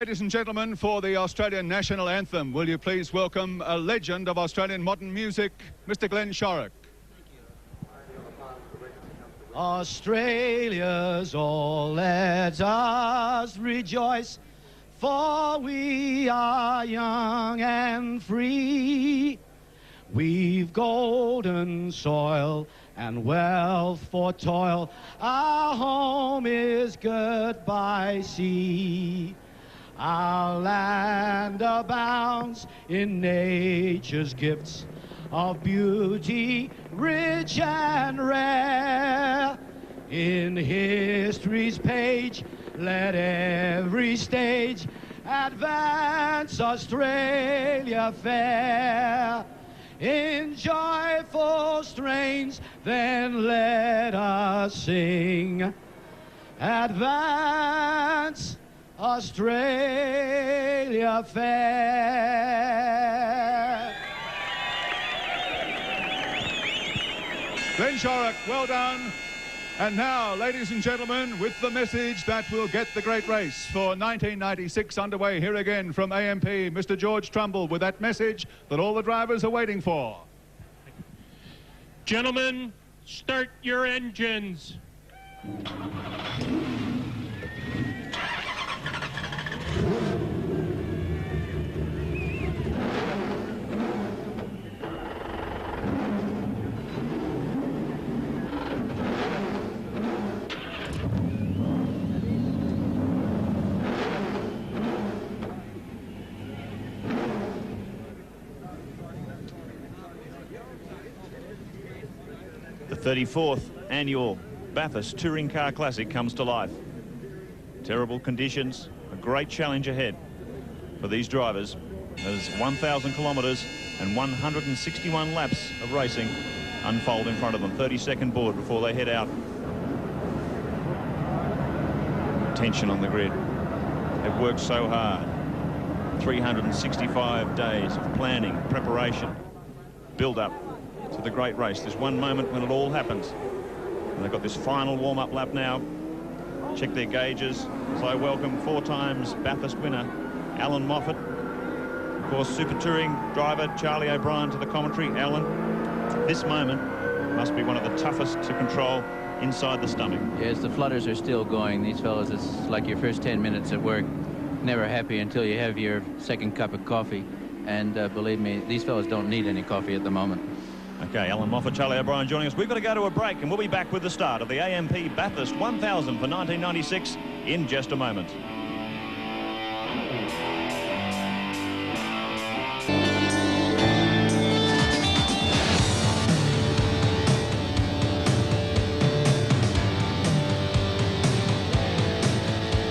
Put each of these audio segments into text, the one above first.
Ladies and gentlemen, for the Australian National Anthem, will you please welcome a legend of Australian modern music, Mr. Glenn Shorrock. Australia's all, let us rejoice, for we are young and free. We've golden soil and wealth for toil. Our home is goodbye sea. Our land abounds in nature's gifts of beauty, rich and rare. In history's page, let every stage advance Australia fair. In joyful strains, then let us sing. Advance Australia fair. Glenn Shorrock, well done. And now, ladies and gentlemen, with the message that will get the great race for 1996 underway here again from AMP, Mr. George Trumbull, with that message that all the drivers are waiting for. Gentlemen, start your engines. The 34th annual Bathurst Touring Car Classic comes to life. Terrible conditions, a great challenge ahead for these drivers as 1,000 kilometres and 161 laps of racing unfold in front of them. 30-second board before they head out. Tension on the grid. They've worked so hard. 365 days of planning, preparation, build-up to the great race. There's one moment when it all happens. And they've got this final warm-up lap now. Check their gauges as I welcome 4 times Bathurst winner Alan Moffat. Of course, Super Touring driver Charlie O'Brien to the commentary. Alan, this moment must be one of the toughest to control inside the stomach. Yes, the flutters are still going. These fellas, it's like your first 10 minutes at work. Never happy until you have your second cup of coffee. And believe me, these fellas don't need any coffee at the moment. Okay, Alan Moffat, Charlie O'Brien joining us. We've got to go to a break, and we'll be back with the start of the AMP Bathurst 1000 for 1996 in just a moment.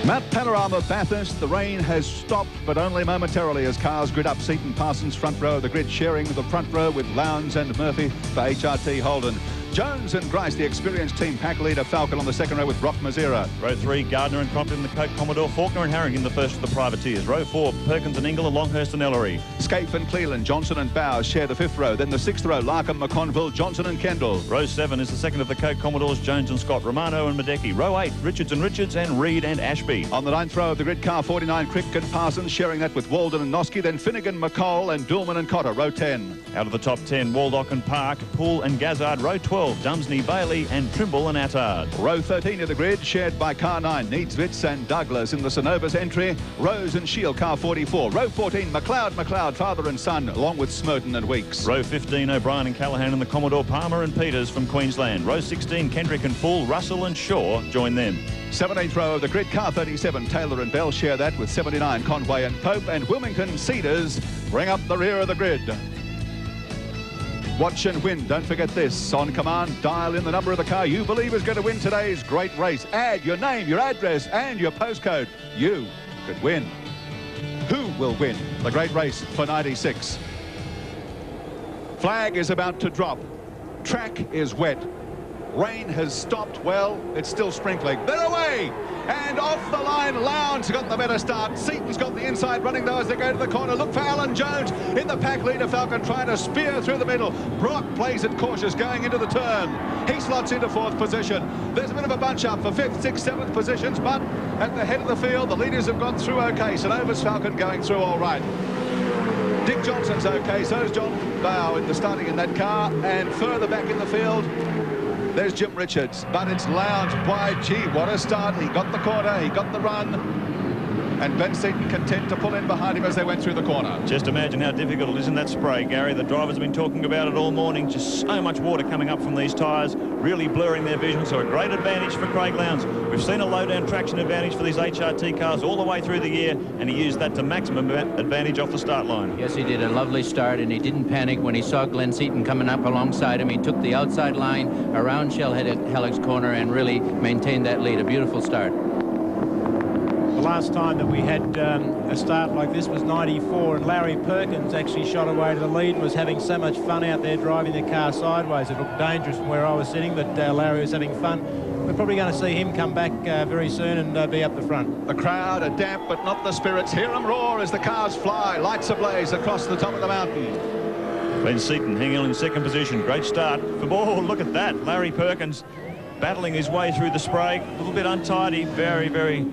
Mount Panorama Bathurst, the rain has stopped, but only momentarily as cars grid up Seaton Parsons front row of the grid, sharing the front row with Lowndes and Murphy for HRT Holden. Jones and Grice, the experienced team pack leader. Falcon on the second row with Rock Mazera. Row 3, Gardner and Crompton, the Coke Commodore. Faulkner and Harrington, the first of the privateers. Row 4, Perkins and Ingle, Longhurst and Ellery. Scaife and Cleland, Johnson and Bowes share the 5th row. Then the 6th row, Larkham, McConville, Johnson and Kendall. Row 7 is the second of the Coke Commodores, Jones and Scott, Romano and Madecki. Row 8, Richards and Reed and Ashby. On the 9th row of the grid, car 49, Crick and Parsons sharing that with Walden and Noski. Then Finnegan, McCall and Dulman and Cotter. Row 10. Out of the top 10, Waldock and Park, Poole and Gazzard. Row 12, Dumsney, Bailey and Trimble and Attard. Row 13 of the grid shared by car 9, Needswitz and Douglas. In the Synovus entry, Rose and Shield, car 44. Row 14, McLeod, father and son, along with Smerton and Weeks. Row 15, O'Brien and Callaghan and the Commodore, Palmer and Peters from Queensland. Row 16, Kendrick and Poole, Russell and Shaw join them. 17th row of the grid, car 37, Taylor and Bell share that with 79, Conway and Pope, and Wilmington Cedars bring up the rear of the grid. Watch and win. Don't forget this. On command, dial in the number of the car you believe is going to win today's great race. Add your name, your address, and your postcode. You could win. Who will win the great race for 96? Flag is about to drop. Track is wet. Rain has stopped. Well, it's still sprinkling. They're away! And off the line, Lowndes got the better start. Seaton's got the inside running though as they go to the corner. Look for Alan Jones in the pack leader. Falcon trying to spear through the middle. Brock plays it cautious going into the turn. He slots into 4th position. There's a bit of a bunch up for 5th, 6th, 7th positions, but at the head of the field, the leaders have gone through okay. St Omer's Falcon going through all right. Dick Johnson's okay, so's John Bow in the starting in that car, and further back in the field, there's Jim Richards, but it's Lowndes. Why, gee, what a start. He got the corner, he got the run, and Ben Seaton content to pull in behind him as they went through the corner. Just imagine how difficult it is in that spray, Gary. The drivers have been talking about it all morning. Just so much water coming up from these tyres, really blurring their vision. So a great advantage for Craig Lowndes. We've seen a low-down traction advantage for these HRT cars all the way through the year, and he used that to maximum advantage off the start line. Yes, he did a lovely start, and he didn't panic when he saw Glenn Seaton coming up alongside him. He took the outside line around Shell-Helix corner and really maintained that lead. A beautiful start. The last time that we had a start like this was '94, and Larry Perkins actually shot away to the lead and was having so much fun out there driving the car sideways. It looked dangerous from where I was sitting, but Larry was having fun. We're probably going to see him come back very soon and be up the front. The crowd are damp, but not the spirits. Hear them roar as the cars fly, lights ablaze across the top of the mountain. Glenn Seaton hanging on in 2nd position. Great start. Oh, look at that. Larry Perkins battling his way through the spray. A little bit untidy. Very, very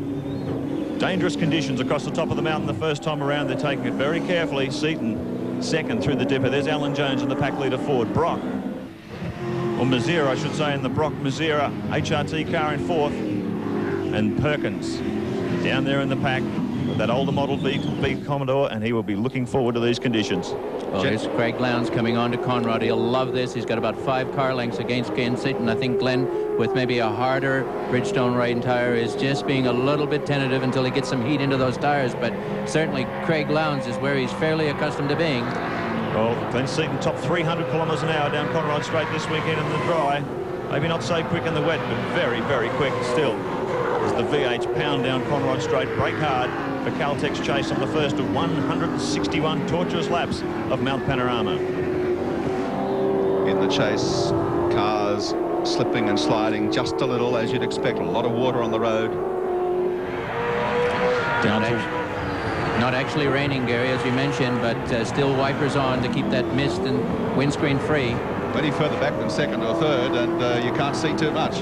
dangerous conditions across the top of the mountain the first time around. They're taking it very carefully. Seaton 2nd through the dipper. There's Alan Jones in the pack leader forward. Brock, or Mazira, I should say, in the Brock Mazira HRT car in 4th. And Perkins down there in the pack with that older model V Commodore, and he will be looking forward to these conditions. Well, here's Craig Lowndes coming on to Conrad. He'll love this. He's got about 5 car lengths against Glenn Seaton. I think Glenn, with maybe a harder Bridgestone rain tire, is just being a little bit tentative until he gets some heat into those tires. But certainly Craig Lowndes is where he's fairly accustomed to being. Well, Glenn Seaton top 300 kilometres an hour down Conrad Straight this weekend in the dry. Maybe not so quick in the wet, but very, very quick still. As the VH pound down Conrad Straight, brake hard for Caltech's chase on the first of 161 torturous laps of Mount Panorama. In the chase, cars slipping and sliding just a little, as you'd expect. A lot of water on the road. Not actually raining, Gary, as you mentioned, but still wipers on to keep that mist and windscreen free. Plenty further back than 2nd or 3rd, and you can't see too much.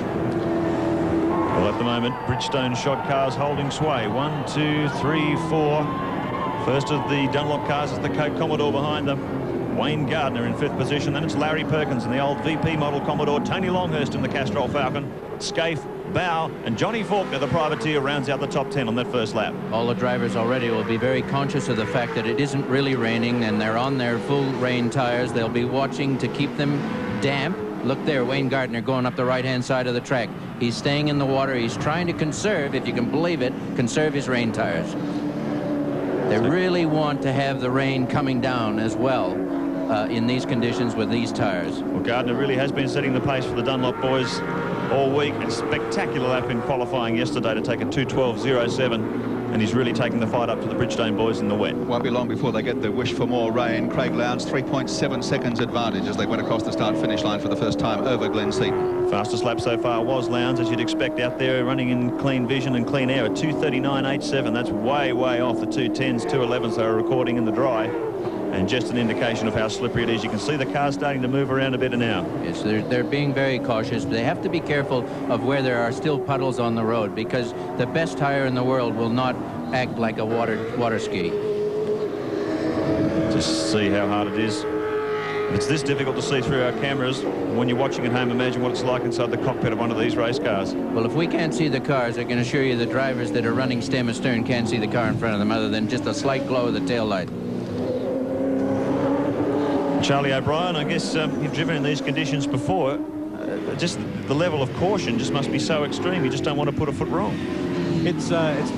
Well, at the moment, Bridgestone shod cars holding sway. 1, 2, 3, 4. First of the Dunlop cars is the Coke Commodore behind them. Wayne Gardner in 5th position. Then it's Larry Perkins in the old VP model Commodore. Tony Longhurst in the Castrol Falcon. Scaife, Bow, and Johnny Faulkner, the privateer, rounds out the top 10 on that first lap. All the drivers already will be very conscious of the fact that it isn't really raining, and they're on their full rain tires. They'll be watching to keep them damp. Look there, Wayne Gardner going up the right-hand side of the track. He's staying in the water. He's trying to conserve, if you can believe it, conserve his rain tires. They really want to have the rain coming down as well in these conditions with these tires. Well, Gardner really has been setting the pace for the Dunlop boys all week. A spectacular lap in qualifying yesterday to take a 2:12.07. And he's really taking the fight up to the Bridgestone boys in the wet. Won't be long before they get the wish for more rain. Craig Lowndes 3.7 seconds advantage as they went across the start-finish line for the first time over Glenn Seaton. Fastest lap so far was Lowndes, as you'd expect, out there running in clean vision and clean air at 2:39.87. That's way, way off the 2:10s, 2:11s they were recording in the dry. And just an indication of how slippery it is. You can see the car starting to move around a bit now. Yes, they're being very cautious. They have to be careful of where there are still puddles on the road, because the best tire in the world will not act like a water ski. Just see how hard it is. It's this difficult to see through our cameras. When you're watching at home, imagine what it's like inside the cockpit of one of these race cars. Well, if we can't see the cars, I can assure you the drivers that are running stem astern can't see the car in front of them other than just a slight glow of the tail light. Charlie O'Brien, I guess you've driven in these conditions before. Just the level of caution just must be so extreme. You just don't want to put a foot wrong. It's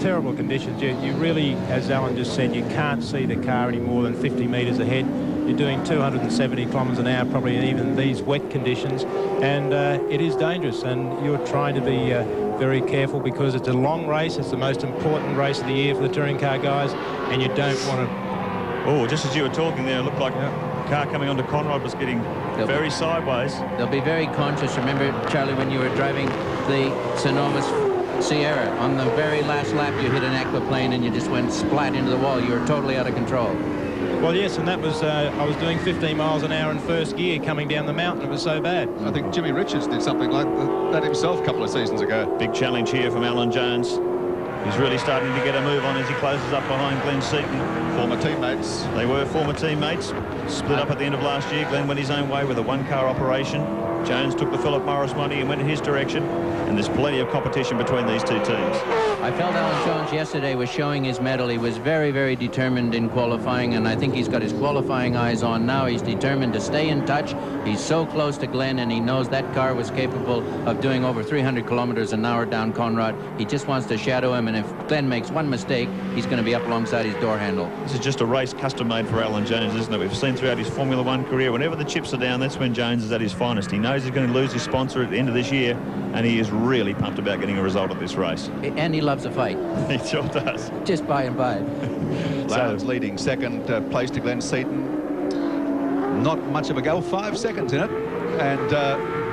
terrible conditions. You really, as Alan just said, you can't see the car any more than 50 metres ahead. You're doing 270 kilometres an hour, probably even in these wet conditions, and it is dangerous. And you're trying to be very careful because it's a long race. It's the most important race of the year for the touring car guys, and you don't want to. Oh, just as you were talking there, it looked like. Yeah. Car coming onto Conrad was getting very sideways. They'll be very conscious. Remember, Charlie, when you were driving the Sonoma's Sierra, on the very last lap you hit an aquaplane and you just went splat into the wall. You were totally out of control. Well, yes, and that was, I was doing 15 miles an hour in first gear coming down the mountain. It was so bad. I think Jimmy Richards did something like that himself a couple of seasons ago. Big challenge here from Alan Jones. He's really starting to get a move on as he closes up behind Glenn Seaton. Former teammates. They were former teammates. Split up at the end of last year. Glenn went his own way with a one-car operation. Jones took the Philip Morris money and went in his direction. And there's plenty of competition between these two teams. I felt Alan Jones yesterday was showing his mettle. He was very, very determined in qualifying, and I think he's got his qualifying eyes on now. He's determined to stay in touch. He's so close to Glenn, and he knows that car was capable of doing over 300 kilometers an hour down Conrad. He just wants to shadow him, and if Glenn makes one mistake, he's going to be up alongside his door handle. This is just a race custom-made for Alan Jones, isn't it? We've seen throughout his Formula One career, whenever the chips are down, that's when Jones is at his finest. He knows he's going to lose his sponsor at the end of this year, and he is really pumped about getting a result at this race. And he loves a fight. He sure does. Just by and by. Lowndes leading second place to Glenn Seaton. Not much of a go, 5 seconds in it. And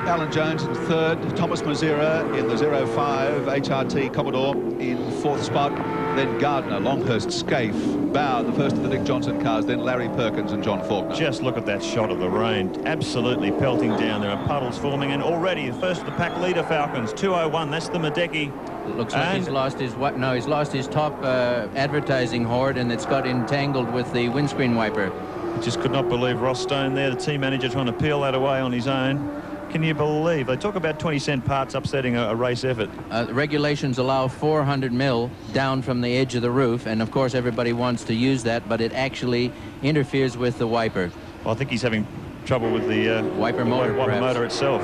Alan Jones in third, Thomas Mazera in the 05 HRT Commodore in fourth spot. Then Gardner, Longhurst, Scaife, Bauer, the first of the Dick Johnson cars, then Larry Perkins and John Faulkner. Just look at that shot of the rain, absolutely pelting down. There are puddles forming, and already the first of the pack leader Falcons, 201, that's the Madeki. It looks like he's lost his he's lost his top advertising hoard, and it's got entangled with the windscreen wiper. I just could not believe Ross Stone there, the team manager, trying to peel that away on his own. Can you believe? They talk about 20-cent parts upsetting a race effort. The regulations allow 400 mil down from the edge of the roof, and of course everybody wants to use that, but it actually interferes with the wiper. Well, I think he's having trouble with the wiper motor itself.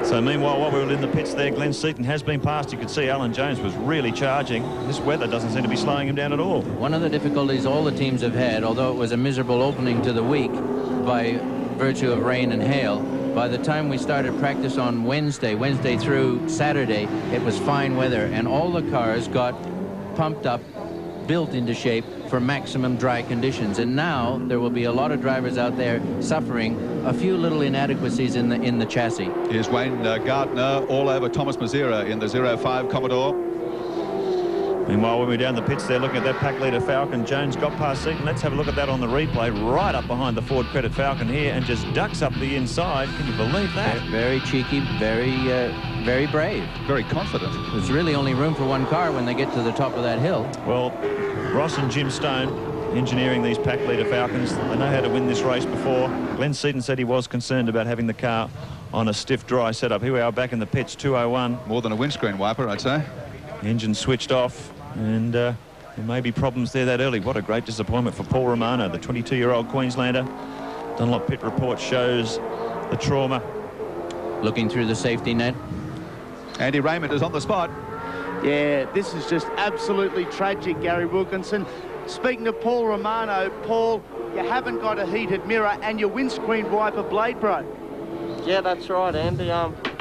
So meanwhile, while we were in the pits there, Glenn Seaton has been passed. You could see Alan Jones was really charging. This weather doesn't seem to be slowing him down at all. One of the difficulties all the teams have had, although it was a miserable opening to the week by virtue of rain and hail, by the time we started practice on Wednesday through Saturday, it was fine weather, and all the cars got pumped up, built into shape for maximum dry conditions. And now there will be a lot of drivers out there suffering a few little inadequacies in the chassis. Here's Wayne Gardner all over Thomas Mazera in the 05 Commodore. Meanwhile, when we're down the pits there looking at that pack leader Falcon, Jones got past Seaton. Let's have a look at that on the replay. Right up behind the Ford Credit Falcon here and just ducks up the inside. Can you believe that? Very cheeky, very brave. Very confident. There's really only room for one car when they get to the top of that hill. Well, Ross and Jim Stone engineering these pack leader Falcons. They know how to win this race before. Glenn Seaton said he was concerned about having the car on a stiff, dry setup. Here we are back in the pits, 201. More than a windscreen wiper, I'd say. Engine switched off, and there may be problems there that early. What a great disappointment for Paul Romano, the 22-year-old Queenslander. Dunlop pit report shows the trauma. Looking through the safety net. Andy Raymond is on the spot. Yeah, this is just absolutely tragic, Gary Wilkinson. Speaking of Paul Romano, Paul, you haven't got a heated mirror and your windscreen wiper blade broke. Yeah, that's right, Andy.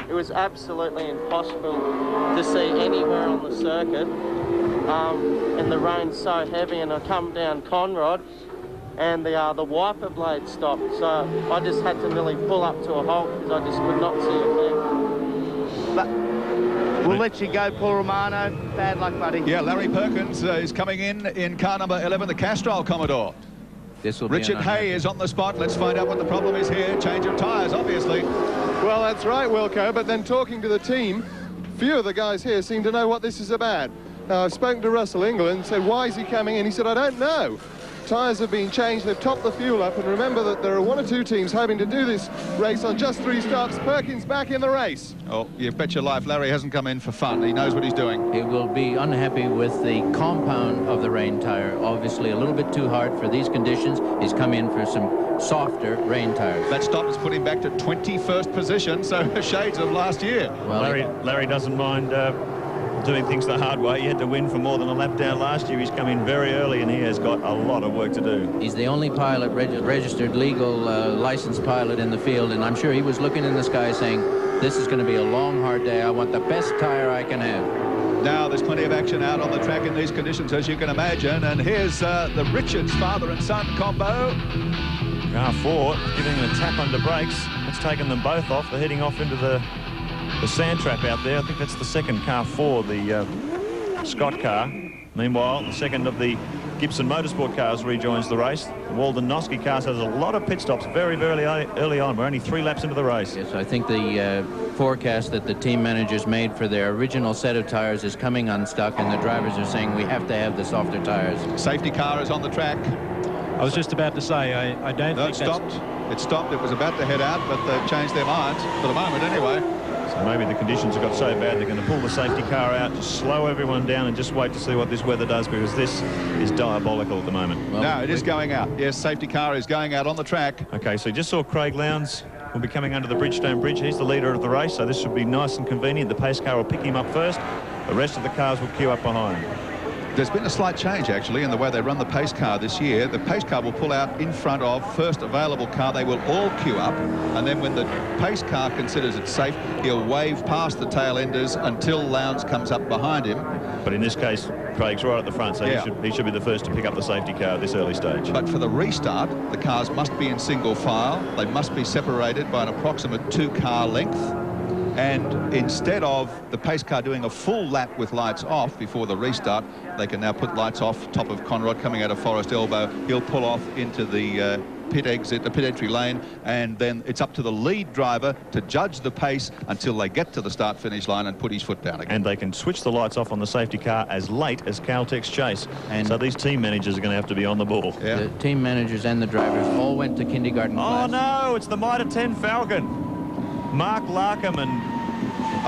It was absolutely impossible to see anywhere on the circuit. And the rain's so heavy, and I come down Conrad and the wiper blade stopped. So I just had to nearly pull up to a halt because I just could not see a thing. But we'll let you go, Paul Romano. Bad luck, buddy. Yeah, Larry Perkins is coming in car number 11, the Castrol Commodore. This will Richard Hay is on the spot. Let's find out what the problem is here. Change of tyres, obviously. Well, that's right, Wilco, but then talking to the team, few of the guys here seem to know what this is about. Now, I've spoken to Russell England and said, why is he coming in? He said, I don't know. Tyres have been changed, they've topped the fuel up, and remember that there are 1 or 2 teams hoping to do this race on just 3 stops. Perkins back in the race. Oh, you bet your life Larry hasn't come in for fun. He knows what he's doing. He will be unhappy with the compound of the rain tire. Obviously a little bit too hard for these conditions. He's come in for some softer rain tires. That stop has put him back to 21st position, so shades of last year. Well, Larry doesn't mind doing things the hard way. He had to win for more than a lap down last year. He's come in very early, and he has got a lot of work to do. He's the only pilot, registered legal licensed pilot in the field, and I'm sure he was looking in the sky saying, this is going to be a long, hard day. I want the best tire I can have. Now there's plenty of action out on the track in these conditions, as you can imagine, and here's the Richards father and son combo. Car 4 giving them a tap under brakes. It's taken them both off. They're heading off into the sand trap out there. I think that's the second Car 4, the Scott car. Meanwhile, the second of the Gibson Motorsport cars rejoins the race. The Walden Noske cars has a lot of pit stops very, very early on. We're only 3 laps into the race. Yes, I think the forecast that the team managers made for their original set of tires is coming unstuck, and the drivers are saying we have to have the softer tires. Safety car is on the track. I was just about to say, I don't think it stopped. It stopped. It was about to head out, but they've changed their minds for the moment anyway. So maybe the conditions have got so bad they're going to pull the safety car out, just slow everyone down and just wait to see what this weather does, because this is diabolical at the moment. Well, no, it is going out. Yes, safety car is going out on the track. Okay, so you just saw Craig Lowndes will be coming under the Bridgestone Bridge. He's the leader of the race, so this should be nice and convenient. The pace car will pick him up first. The rest of the cars will queue up behind. There's been a slight change, actually, in the way they run the pace car this year. The pace car will pull out in front of first available car. They will all queue up, and then when the pace car considers it safe, he'll wave past the tail enders until Lowndes comes up behind him. But in this case, Craig's right at the front, so yeah, he should be the first to pick up the safety car at this early stage. But for the restart, the cars must be in single file. They must be separated by an approximate 2-car length. And instead of the pace car doing a full lap with lights off before the restart, they can now put lights off top of Conrod coming out of Forest Elbow. He'll pull off into the pit exit, the pit entry lane, and then it's up to the lead driver to judge the pace until they get to the start-finish line and put his foot down again. And they can switch the lights off on the safety car as late as Caltex chase. And so these team managers are going to have to be on the ball. Yeah. The team managers and the drivers all went to kindergarten class. Oh no, it's the Mitre 10 Falcon. Mark Larkham and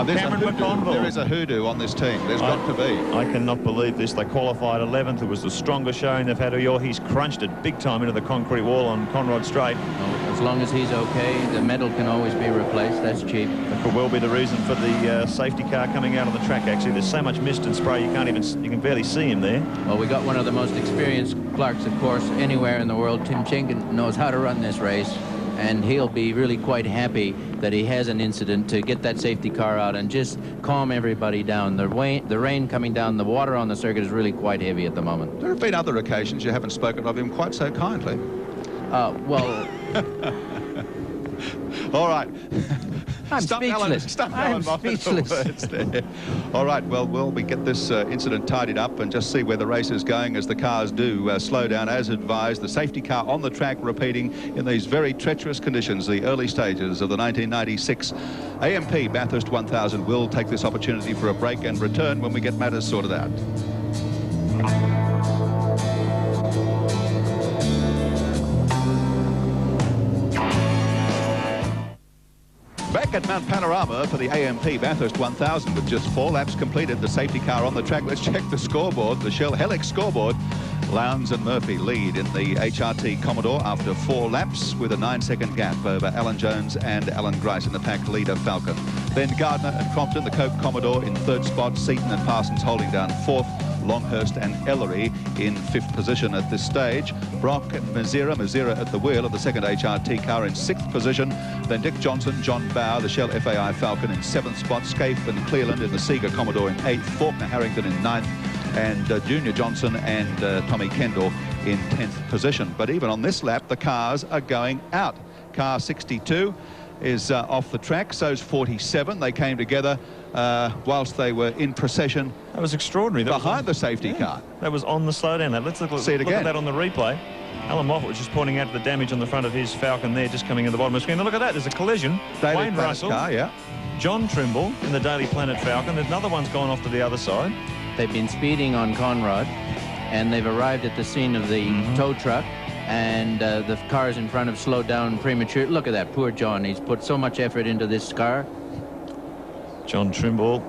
Cameron McConville. There is a hoodoo on this team. There's got to be. I cannot believe this. They qualified 11th. It was the strongest showing they've had all year. He's crunched it big time into the concrete wall on Conrod Straight. Oh, as long as he's okay, the medal can always be replaced. That's cheap. That could well be the reason for the safety car coming out on the track, actually. There's so much mist and spray, you can barely see him there. Well, we got one of the most experienced clerks, of course, anywhere in the world. Tim Chinkin knows how to run this race, and he'll be really quite happy that he has an incident to get that safety car out and just calm everybody down. The rain coming down, the water on the circuit is really quite heavy at the moment. There have been other occasions you haven't spoken of him quite so kindly. Well... All right. I'm speechless. I'm speechless. All right, well, we get this incident tidied up and just see where the race is going as the cars do slow down as advised. The safety car on the track repeating in these very treacherous conditions, the early stages of the 1996 AMP Bathurst 1000. Will take this opportunity for a break and return when we get matters sorted out. Back at Mount Panorama for the AMP Bathurst 1000 with just 4 laps completed. The safety car on the track. Let's check the scoreboard, the Shell Helix scoreboard. Lowndes and Murphy lead in the HRT Commodore after 4 laps with a 9-second gap over Alan Jones and Alan Grice in the pack leader Falcon. Then Gardner and Crompton, the Coke Commodore in 3rd spot. Seaton and Parsons holding down 4th. Longhurst and Ellery in 5th position at this stage. Brock and Mazira at the wheel of the second HRT car in 6th position. Then Dick Johnson, John Bow, the Shell FAI Falcon in 7th spot. Scaife and Cleland in the Seeger Commodore in 8th. Faulkner Harrington in 9th. And Junior Johnson and Tommy Kendall in 10th position. But even on this lap, the cars are going out. Car 62 is off the track, so's 47. They came together whilst they were in procession. That was extraordinary. Behind the safety car. That was on the slowdown. Now let's look at that on the replay. Alan Moffat was just pointing out the damage on the front of his Falcon there, just coming in the bottom of the screen. Now look at that, there's a collision. Wayne Russell, car, yeah. John Trimble in the Daily Planet Falcon. Another one's gone off to the other side. They've been speeding on Conrod, and they've arrived at the scene of the tow truck, and the cars in front have slowed down prematurely. Look at that, poor John. He's put so much effort into this car. John Trimble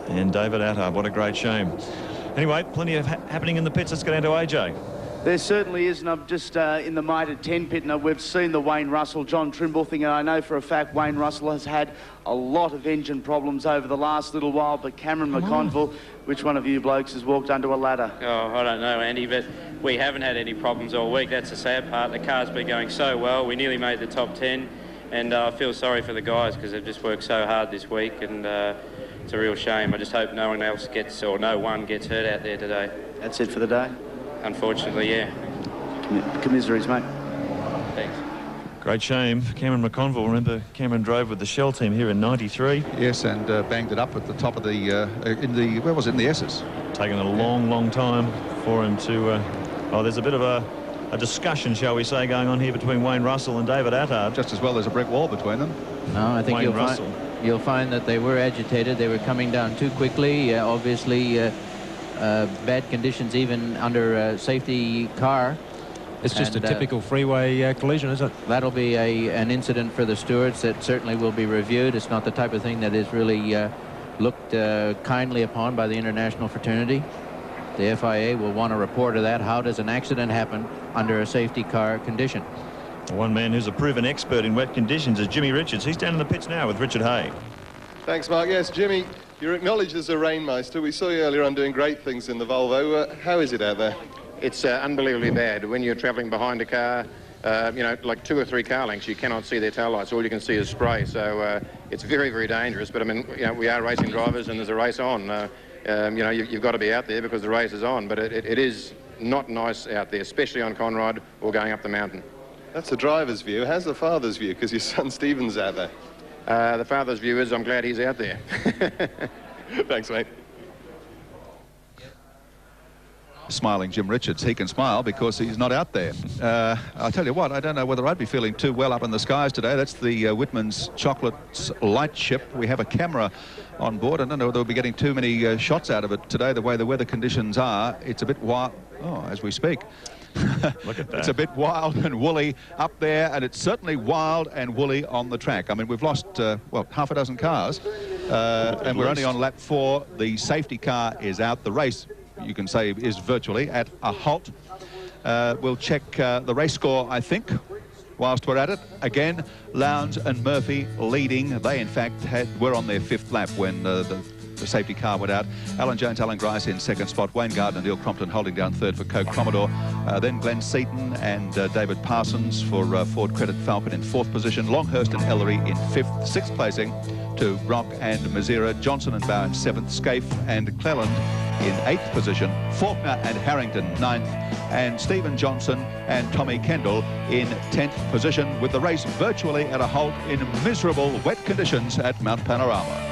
and David Attard. What a great shame. Anyway, plenty of happening in the pits. Let's get down to AJ. There certainly is, and I'm just in the Mitre 10 pit, and we've seen the Wayne Russell, John Trimble thing, and I know for a fact Wayne Russell has had a lot of engine problems over the last little while, but Cameron McConville, which one of you blokes has walked under a ladder? Oh, I don't know, Andy, but we haven't had any problems all week. That's the sad part. The car's been going so well. We nearly made the top 10, and I feel sorry for the guys because they've just worked so hard this week, and it's a real shame. I just hope no one else gets, or no one gets hurt out there today. That's it for the day? Unfortunately, yeah. Commiserates, mate. Thanks. Great shame. Cameron McConville, remember Cameron drove with the Shell team here in '93. Yes, and banged it up at the top of the, where was it, in the S's? Taken a long time for him to, there's a bit of a discussion, shall we say, going on here between Wayne Russell and David Attard. Just as well there's a brick wall between them. No, I think you'll find that they were agitated. They were coming down too quickly. Obviously, bad conditions even under a safety car. It's just a typical freeway collision, isn't it? That'll be an incident for the stewards that certainly will be reviewed. It's not the type of thing that is really looked kindly upon by the international fraternity. The FIA will want a report of that. How does an accident happen under a safety car condition? One man who's a proven expert in wet conditions is Jimmy Richards. He's down in the pits now with Richard Hay. Thanks, Mark. Yes, Jimmy, you're acknowledged as a rainmeister. We saw you earlier on doing great things in the Volvo. How is it out there? It's unbelievably bad. When you're travelling behind a car, you know, like 2 or 3 car lengths, you cannot see their tail lights. All you can see is spray. So it's very, very dangerous. But I mean, you know, we are racing drivers and there's a race on. You know, you've got to be out there because the race is on. But it is not nice out there, especially on Conrod or going up the mountain. That's the driver's view. How's the father's view? Because your son Stephen's out there. The father's view is I'm glad he's out there. Thanks, mate. Smiling Jim Richards, he can smile because he's not out there. I tell you what, I don't know whether I'd be feeling too well up in the skies today. That's the Whitman's Chocolates light ship. We have a camera on board. I don't know whether we'll be getting too many shots out of it today, the way the weather conditions are. It's a bit wild. Oh, as we speak. Look at that. It's a bit wild and woolly up there, and it's certainly wild and woolly on the track. I mean, we've lost, well, half a dozen cars, and we're only on lap 4. The safety car is out. The race, you can say, is virtually at a halt. We'll check the race score, I think, whilst we're at it. Again, Lowndes and Murphy leading. They, in fact, were on their 5th lap when the safety car went out. Alan Jones, Alan Grice in 2nd spot. Wayne Gardner and Neil Crompton holding down 3rd for Coke Commodore. Then Glenn Seaton and David Parsons for Ford Credit Falcon in 4th position. Longhurst and Ellery in 5th. 6th placing to Brock and Mazira. Johnson and Bow in 7th. Scaife and Cleland in 8th position. Faulkner and Harrington 9th. And Stephen Johnson and Tommy Kendall in 10th position, with the race virtually at a halt in miserable wet conditions at Mount Panorama.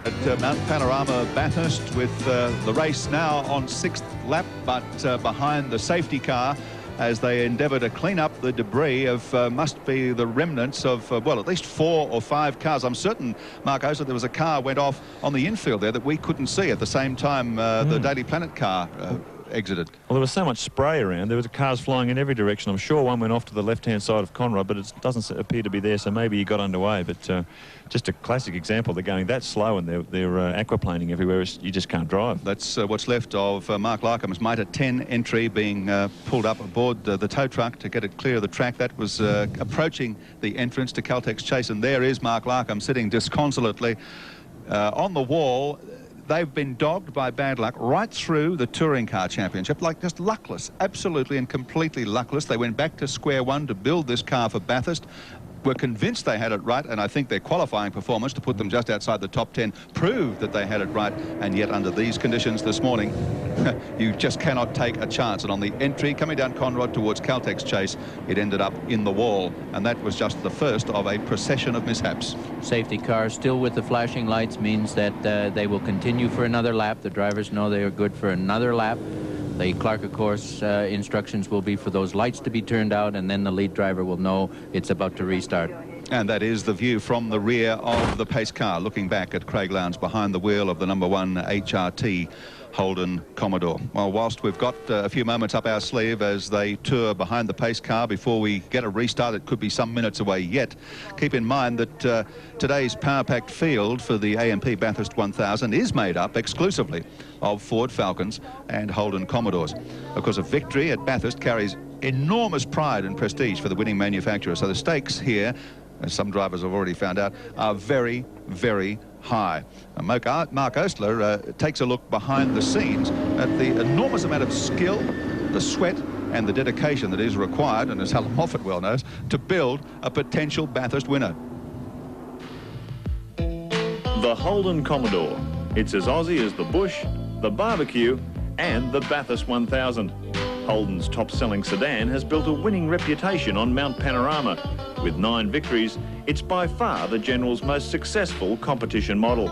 At Mount Panorama, Bathurst, with the race now on 6th lap, but behind the safety car as they endeavour to clean up the debris of must be the remnants of, well, at least 4 or 5 cars. I'm certain, Mark Osler, there was a car went off on the infield there that we couldn't see at the same time the Daily Planet car exited. Well, there was so much spray around. There was cars flying in every direction. I'm sure one went off to the left-hand side of Conrod, but it doesn't appear to be there, so maybe he got underway. But just a classic example. They're going that slow and they're aquaplaning everywhere. You just can't drive. That's what's left of Mark Larkham's Mitre 10 entry being pulled up aboard the tow truck to get it clear of the track. That was approaching the entrance to Caltex Chase, and there is Mark Larkham sitting disconsolately on the wall. They've been dogged by bad luck right through the Touring Car Championship, like just luckless, absolutely and completely luckless. They went back to square one to build this car for Bathurst, were convinced they had it right, and I think their qualifying performance to put them just outside the top 10 proved that they had it right. And yet under these conditions this morning, you just cannot take a chance. And on the entry coming down Conrod towards Caltex Chase, it ended up in the wall, and that was just the first of a procession of mishaps. Safety car still with the flashing lights means that they will continue for another lap. The drivers know they are good for another lap. The Clark, of course, instructions will be for those lights to be turned out, and then the lead driver will know it's about to restart. And that is the view from the rear of the pace car, looking back at Craig Lowndes behind the wheel of the #1 HRT Holden Commodore. Well, whilst we've got a few moments up our sleeve as they tour behind the pace car before we get a restart, it could be some minutes away yet. Keep in mind that today's power-packed field for the AMP Bathurst 1000 is made up exclusively of Ford Falcons and Holden Commodores. Of course, a victory at Bathurst carries enormous pride and prestige for the winning manufacturer. So the stakes here, as some drivers have already found out, are very, very high. Mark Ostler takes a look behind the scenes at the enormous amount of skill, the sweat and the dedication that is required, and as Helen Moffat well knows, to build a potential Bathurst winner. The Holden Commodore. It's as Aussie as the bush, the barbecue and the Bathurst 1000. Holden's top-selling sedan has built a winning reputation on Mount Panorama. With 9 victories, it's by far the General's most successful competition model.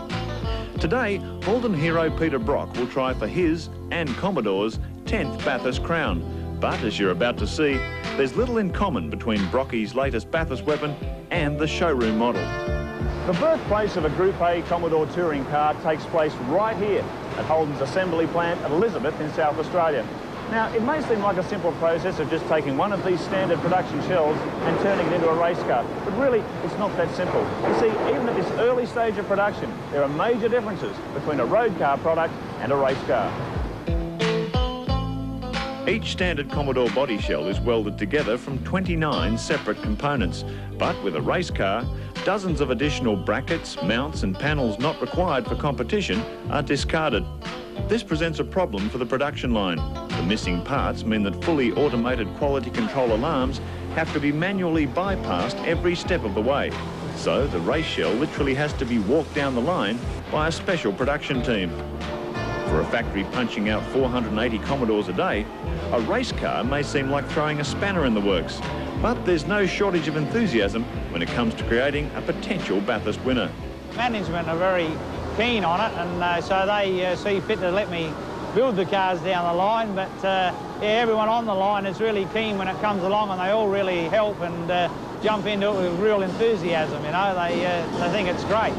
Today, Holden hero Peter Brock will try for his and Commodore's 10th Bathurst crown. But as you're about to see, there's little in common between Brocky's latest Bathurst weapon and the showroom model. The birthplace of a Group A Commodore touring car takes place right here at Holden's assembly plant at Elizabeth in South Australia. Now, it may seem like a simple process of just taking one of these standard production shells and turning it into a race car, but really, it's not that simple. You see, even at this early stage of production, there are major differences between a road car product and a race car. Each standard Commodore body shell is welded together from 29 separate components, but with a race car, dozens of additional brackets, mounts and panels not required for competition are discarded. This presents a problem for the production line. The missing parts mean that fully automated quality control alarms have to be manually bypassed every step of the way. So the race shell literally has to be walked down the line by a special production team. For a factory punching out 480 Commodores a day, a race car may seem like throwing a spanner in the works. But there's no shortage of enthusiasm when it comes to creating a potential Bathurst winner. Management are very keen on it, and so they see fit to let me build the cars down the line, but yeah, everyone on the line is really keen when it comes along, and they all really help and jump into it with real enthusiasm, you know. They think it's great.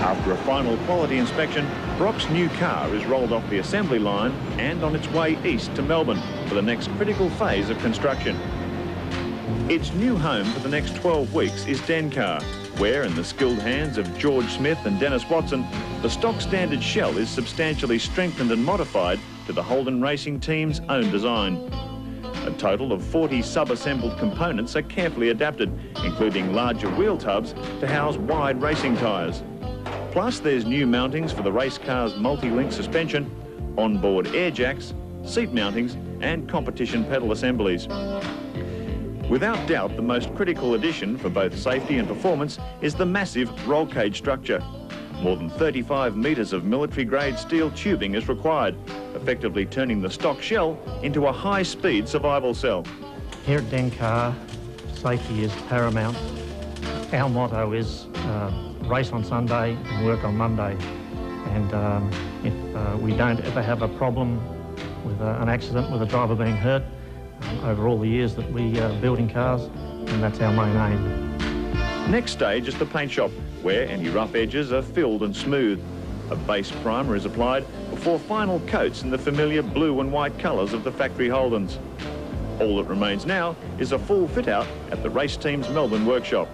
After a final quality inspection, Brock's new car is rolled off the assembly line and on its way east to Melbourne for the next critical phase of construction. Its new home for the next 12 weeks is Dencar, where in the skilled hands of George Smith and Dennis Watson, the stock standard shell is substantially strengthened and modified to the Holden Racing team's own design. A total of 40 sub-assembled components are carefully adapted, including larger wheel tubs to house wide racing tyres. Plus, there's new mountings for the race car's multi-link suspension, onboard air jacks, seat mountings and competition pedal assemblies. Without doubt, the most critical addition for both safety and performance is the massive roll cage structure. More than 35 metres of military-grade steel tubing is required, effectively turning the stock shell into a high-speed survival cell. Here at Dencar, safety is paramount. Our motto is race on Sunday and work on Monday. And if we don't ever have a problem with an accident with a driver being hurt over all the years that we are building cars, and that's our main aim. Next stage is the paint shop, where any rough edges are filled and smoothed. A base primer is applied before final coats in the familiar blue and white colours of the factory Holdens. All that remains now is a full fit-out at the race team's Melbourne workshop.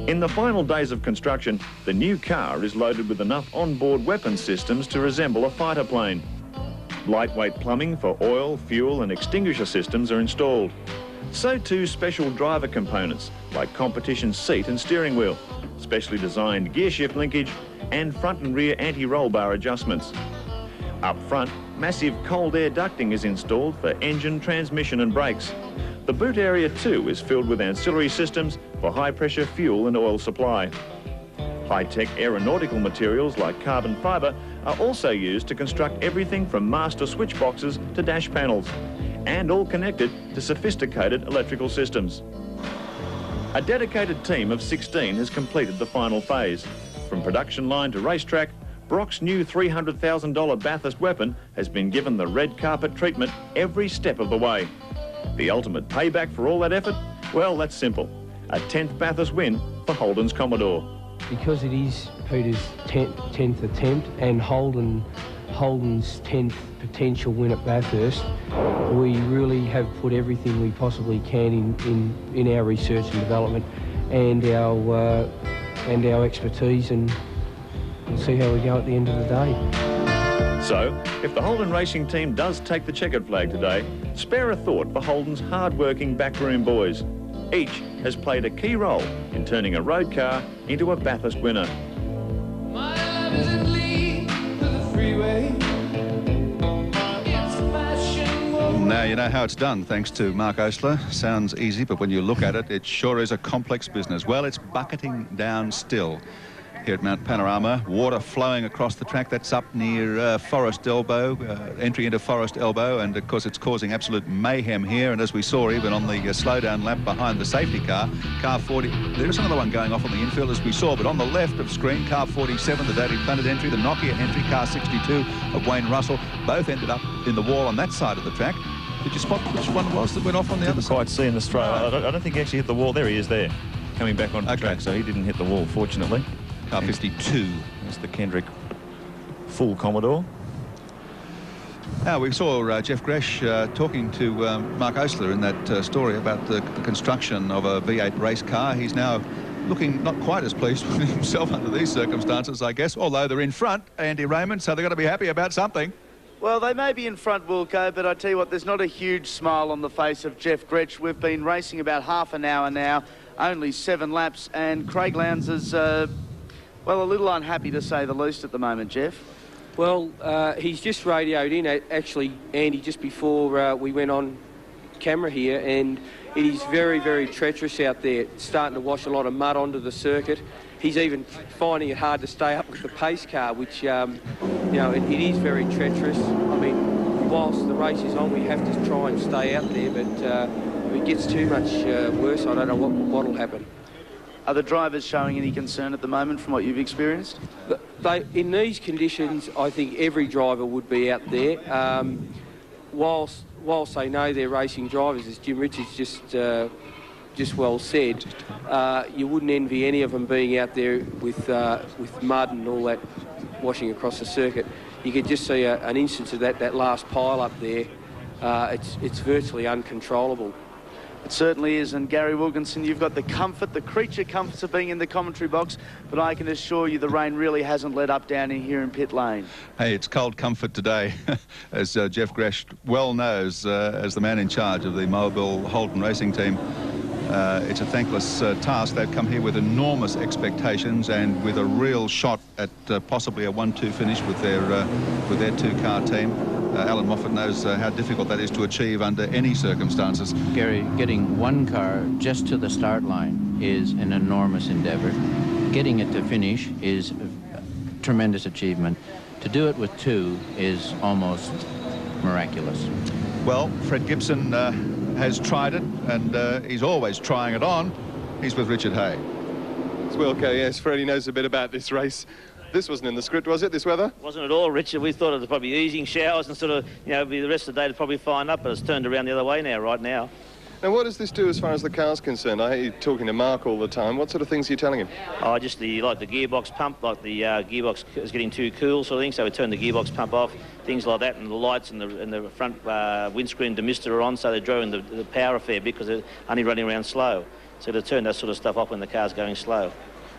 In the final days of construction, the new car is loaded with enough onboard weapon systems to resemble a fighter plane. Lightweight plumbing for oil, fuel and extinguisher systems are installed. So too special driver components like competition seat and steering wheel, specially designed gear shift linkage and front and rear anti-roll bar adjustments. Up front, massive cold air ducting is installed for engine, transmission and brakes. The boot area too is filled with ancillary systems for high-pressure fuel and oil supply. High-tech aeronautical materials like carbon fibre are also used to construct everything from master switch boxes to dash panels, and all connected to sophisticated electrical systems. A dedicated team of 16 has completed the final phase. From production line to racetrack, Brock's new $300,000 Bathurst weapon has been given the red carpet treatment every step of the way. The ultimate payback for all that effort? Well, that's simple. A 10th Bathurst win for Holden's Commodore. Because it is Peter's 10th attempt and Holden's 10th potential win at Bathurst, we really have put everything we possibly can in our research and development and our expertise, and we'll see how we go at the end of the day. So, if the Holden Racing team does take the checkered flag today, spare a thought for Holden's hard-working backroom boys. Each has played a key role in turning a road car into a Bathurst winner. Now you know how it's done, thanks to Mark Osler. Sounds easy, but when you look at it, it sure is a complex business. Well, it's bucketing down still here at Mount Panorama. Water flowing across the track. That's up near Forest Elbow, entry into Forest Elbow, and of course it's causing absolute mayhem here. And as we saw even on the slowdown lap behind the safety car, car 40, there is another one going off on the infield as we saw, but on the left of screen, car 47, the Daily Planet entry, the Nokia entry, car 62 of Wayne Russell, both ended up in the wall on that side of the track. Did you spot which one it was that went off on the other side? Didn't quite see in the straight. I don't think he actually hit the wall. There he is there, coming back onto the track, so he didn't hit the wall, fortunately. Car 52. That's the Kendrick full Commodore. Now, we saw Jeff Gresh talking to Mark Osler in that story about the construction of a V8 race car. He's now looking not quite as pleased with himself under these circumstances, I guess, although they're in front, Andy Raymond, so they've got to be happy about something. Well, they may be in front, Wilco, but I tell you what, there's not a huge smile on the face of Jeff Gretsch. We've been racing about half an hour now, only 7 laps, and Craig Lowndes is, well, a little unhappy to say the least at the moment, Jeff. Well, he's just radioed in, actually, Andy, just before we went on camera here, and it is very, very treacherous out there. It's starting to wash a lot of mud onto the circuit. He's even finding it hard to stay up with the pace car, which, you know, it is very treacherous. I mean, whilst the race is on, we have to try and stay out there, but if it gets too much worse, I don't know what will happen. Are the drivers showing any concern at the moment from what you've experienced? In these conditions, I think every driver would be out there. Whilst they know they're racing drivers, as Jim Richards just well said, you wouldn't envy any of them being out there with mud and all that washing across the circuit. You could just see an instance of that last pile up there. It's virtually uncontrollable. It certainly is, and Gary Wilkinson, you've got the comfort, the creature comforts of being in the commentary box, but I can assure you the rain really hasn't let up down in here in pit lane. Hey, it's cold comfort today, as Jeff Gresh well knows, as the man in charge of the Mobile Holden racing team. It's a thankless task. They've come here with enormous expectations and with a real shot at possibly a 1-2 finish with their 2-car team. Alan Moffat knows how difficult that is to achieve under any circumstances. Gary, getting one car just to the start line is an enormous endeavour. Getting it to finish is a tremendous achievement. To do it with 2 is almost miraculous. Well, Fred Gibson has tried it, and he's always trying it on. He's with Richard Hay. It's Wilco, yes. Freddie knows a bit about this race. This wasn't in the script, was it, this weather? Wasn't at all, Richard. We thought it was probably easing showers and sort of, you know, the rest of the day to probably fine up, but it's turned around the other way now, right now. Now, what does this do as far as the car's concerned? I hear you talking to Mark all the time. What sort of things are you telling him? Oh, just the gearbox pump, like the gearbox is getting too cool sort of thing, so we turn the gearbox pump off, things like that, and the lights and the front windscreen demister are on, so they're drawing the power a fair bit because they're only running around slow. So to turn that sort of stuff off when the car's going slow.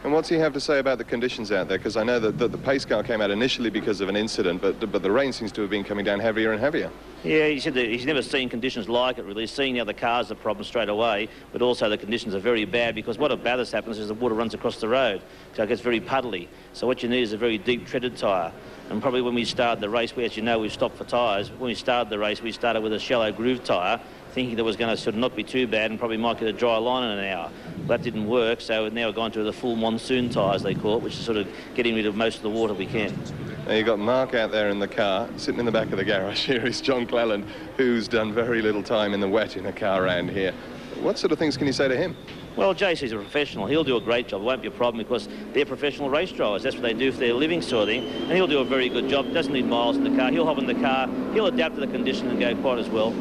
And what's he have to say about the conditions out there? Because I know that the pace car came out initially because of an incident, but the rain seems to have been coming down heavier and heavier. Yeah, he said that he's never seen conditions like it, really. Seeing the other cars the problem straight away, but also the conditions are very bad because what at Bathurst happens is the water runs across the road, so it gets very puddly. So what you need is a very deep treaded tyre. And probably when we started the race, as you know, we've stopped for tyres. When we started the race, we started with a shallow groove tyre, thinking that was going to sort of not be too bad and probably might get a dry line in an hour. That didn't work, so now we're going to the full monsoon tyres, they call it, which is sort of getting rid of most of the water we can. Now you've got Mark out there in the car, sitting in the back of the garage. Here is John Cleland, who's done very little time in the wet in a car around here. What sort of things can you say to him? Well, JC's a professional. He'll do a great job. It won't be a problem because they're professional race drivers. That's what they do for their living sort of thing. And he'll do a very good job. Doesn't need miles in the car. He'll hop in the car. He'll adapt to the conditions and go quite as well.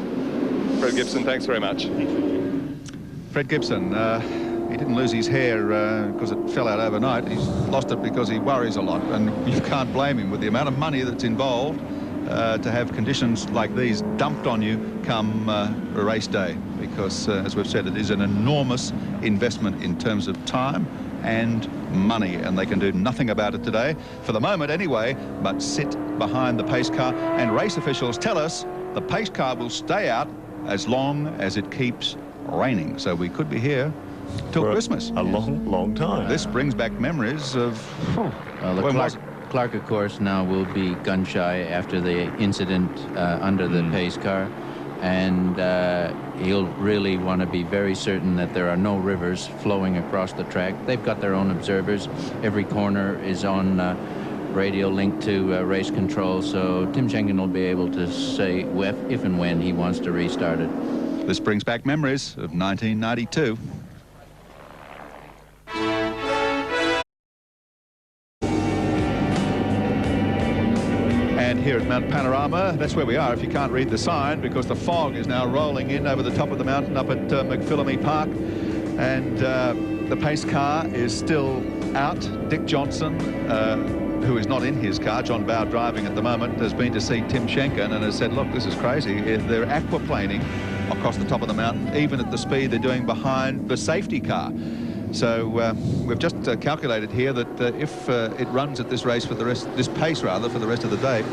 Fred Gibson, thanks very much. Fred Gibson, he didn't lose his hair because it fell out overnight. He's lost it because he worries a lot, and you can't blame him with the amount of money that's involved to have conditions like these dumped on you come race day, because as we've said, it is an enormous investment in terms of time and money, and they can do nothing about it today, for the moment anyway, but sit behind the pace car. And race officials tell us the pace car will stay out as long as it keeps raining. So we could be here till Christmas. A long time. This brings back memories of... Clark, of course, now will be gun-shy after the incident under the pace car. And he'll really want to be very certain that there are no rivers flowing across the track. They've got their own observers. Every corner is on radio linked to race control, so Tim Schenken will be able to say if and when he wants to restart it. This brings back memories of 1992. And here at Mount Panorama, that's where we are if you can't read the sign, because the fog is now rolling in over the top of the mountain up at McPhillamy Park. And the pace car is still out. Dick Johnson, who is not in his car, John Bowe driving at the moment, has been to see Tim Schenken and has said, look, this is crazy. They're aquaplaning across the top of the mountain, even at the speed they're doing behind the safety car. So we've just calculated here that if it runs at this pace for the rest of the day,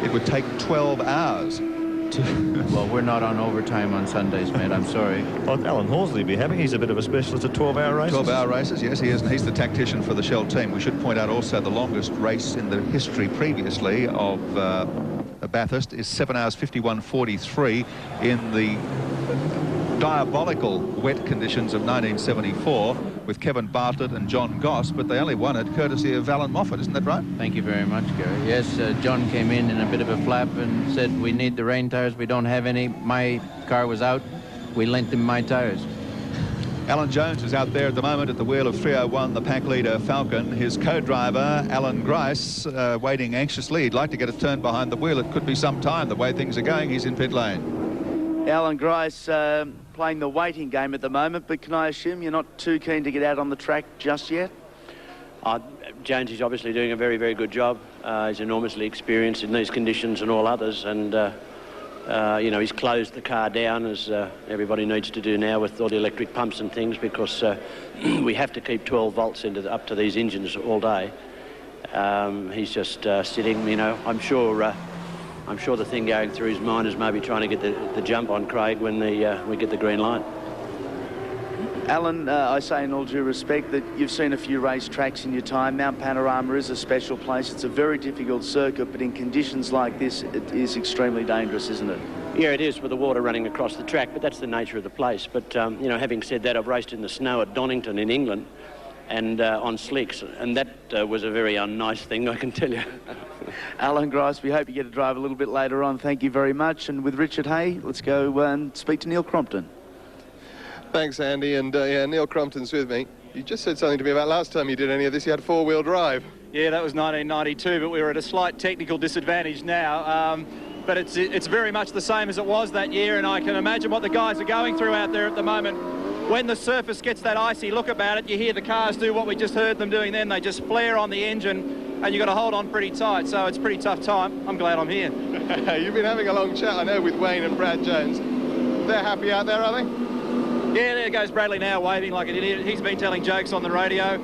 it would take 12 hours. Well, we're not on overtime on Sundays, mate. I'm sorry. Well, Alan Horsley will be happy. He's a bit of a specialist at 12-hour races. 12-hour races, yes, he is. And he's the tactician for the Shell team. We should point out also the longest race in the history previously of Bathurst is 7 hours 51:43 in the diabolical wet conditions of 1974 with Kevin Bartlett and John Goss, but they only won it courtesy of Alan Moffat, isn't that right? Thank you very much, Gary. Yes, John came in a bit of a flap and said, we need the rain tires, we don't have any. My car was out, we lent him my tires. Alan Jones is out there at the moment at the wheel of 301, the pack leader Falcon. His co-driver, Alan Grice, waiting anxiously. He'd like to get a turn behind the wheel. It could be some time, the way things are going. He's in pit lane. Alan Grice playing the waiting game at the moment, but can I assume you're not too keen to get out on the track just yet? Jones is obviously doing a very, very good job. He's enormously experienced in these conditions and all others, and you know, he's closed the car down as everybody needs to do now with all the electric pumps and things, because we have to keep 12 volts up to these engines all day. He's just sitting, you know. I'm sure the thing going through his mind is maybe trying to get the jump on Craig when we get the green light. Alan, I say in all due respect that you've seen a few race tracks in your time. Mount Panorama is a special place. It's a very difficult circuit, but in conditions like this, it is extremely dangerous, isn't it? Yeah, it is, with the water running across the track, but that's the nature of the place. But, you know, having said that, I've raced in the snow at Donington in England and on slicks, and that was a very unnice thing, I can tell you. Alan Grice, we hope you get to drive a little bit later on. Thank you very much. And with Richard Hay, let's go and speak to Neil Crompton. Thanks, Andy. And yeah, Neil Crompton's with me. You just said something to me about last time you did any of this. You had four-wheel drive. Yeah, that was 1992, but we were at a slight technical disadvantage now. But it's very much the same as it was that year, and I can imagine what the guys are going through out there at the moment. When the surface gets that icy look about it, you hear the cars do what we just heard them doing then. They just flare on the engine, and you've got to hold on pretty tight, so it's a pretty tough time. I'm glad I'm here. You've been having a long chat, I know, with Wayne and Brad Jones. They're happy out there, are they? Yeah, there goes Bradley now, waving like an idiot. He's been telling jokes on the radio.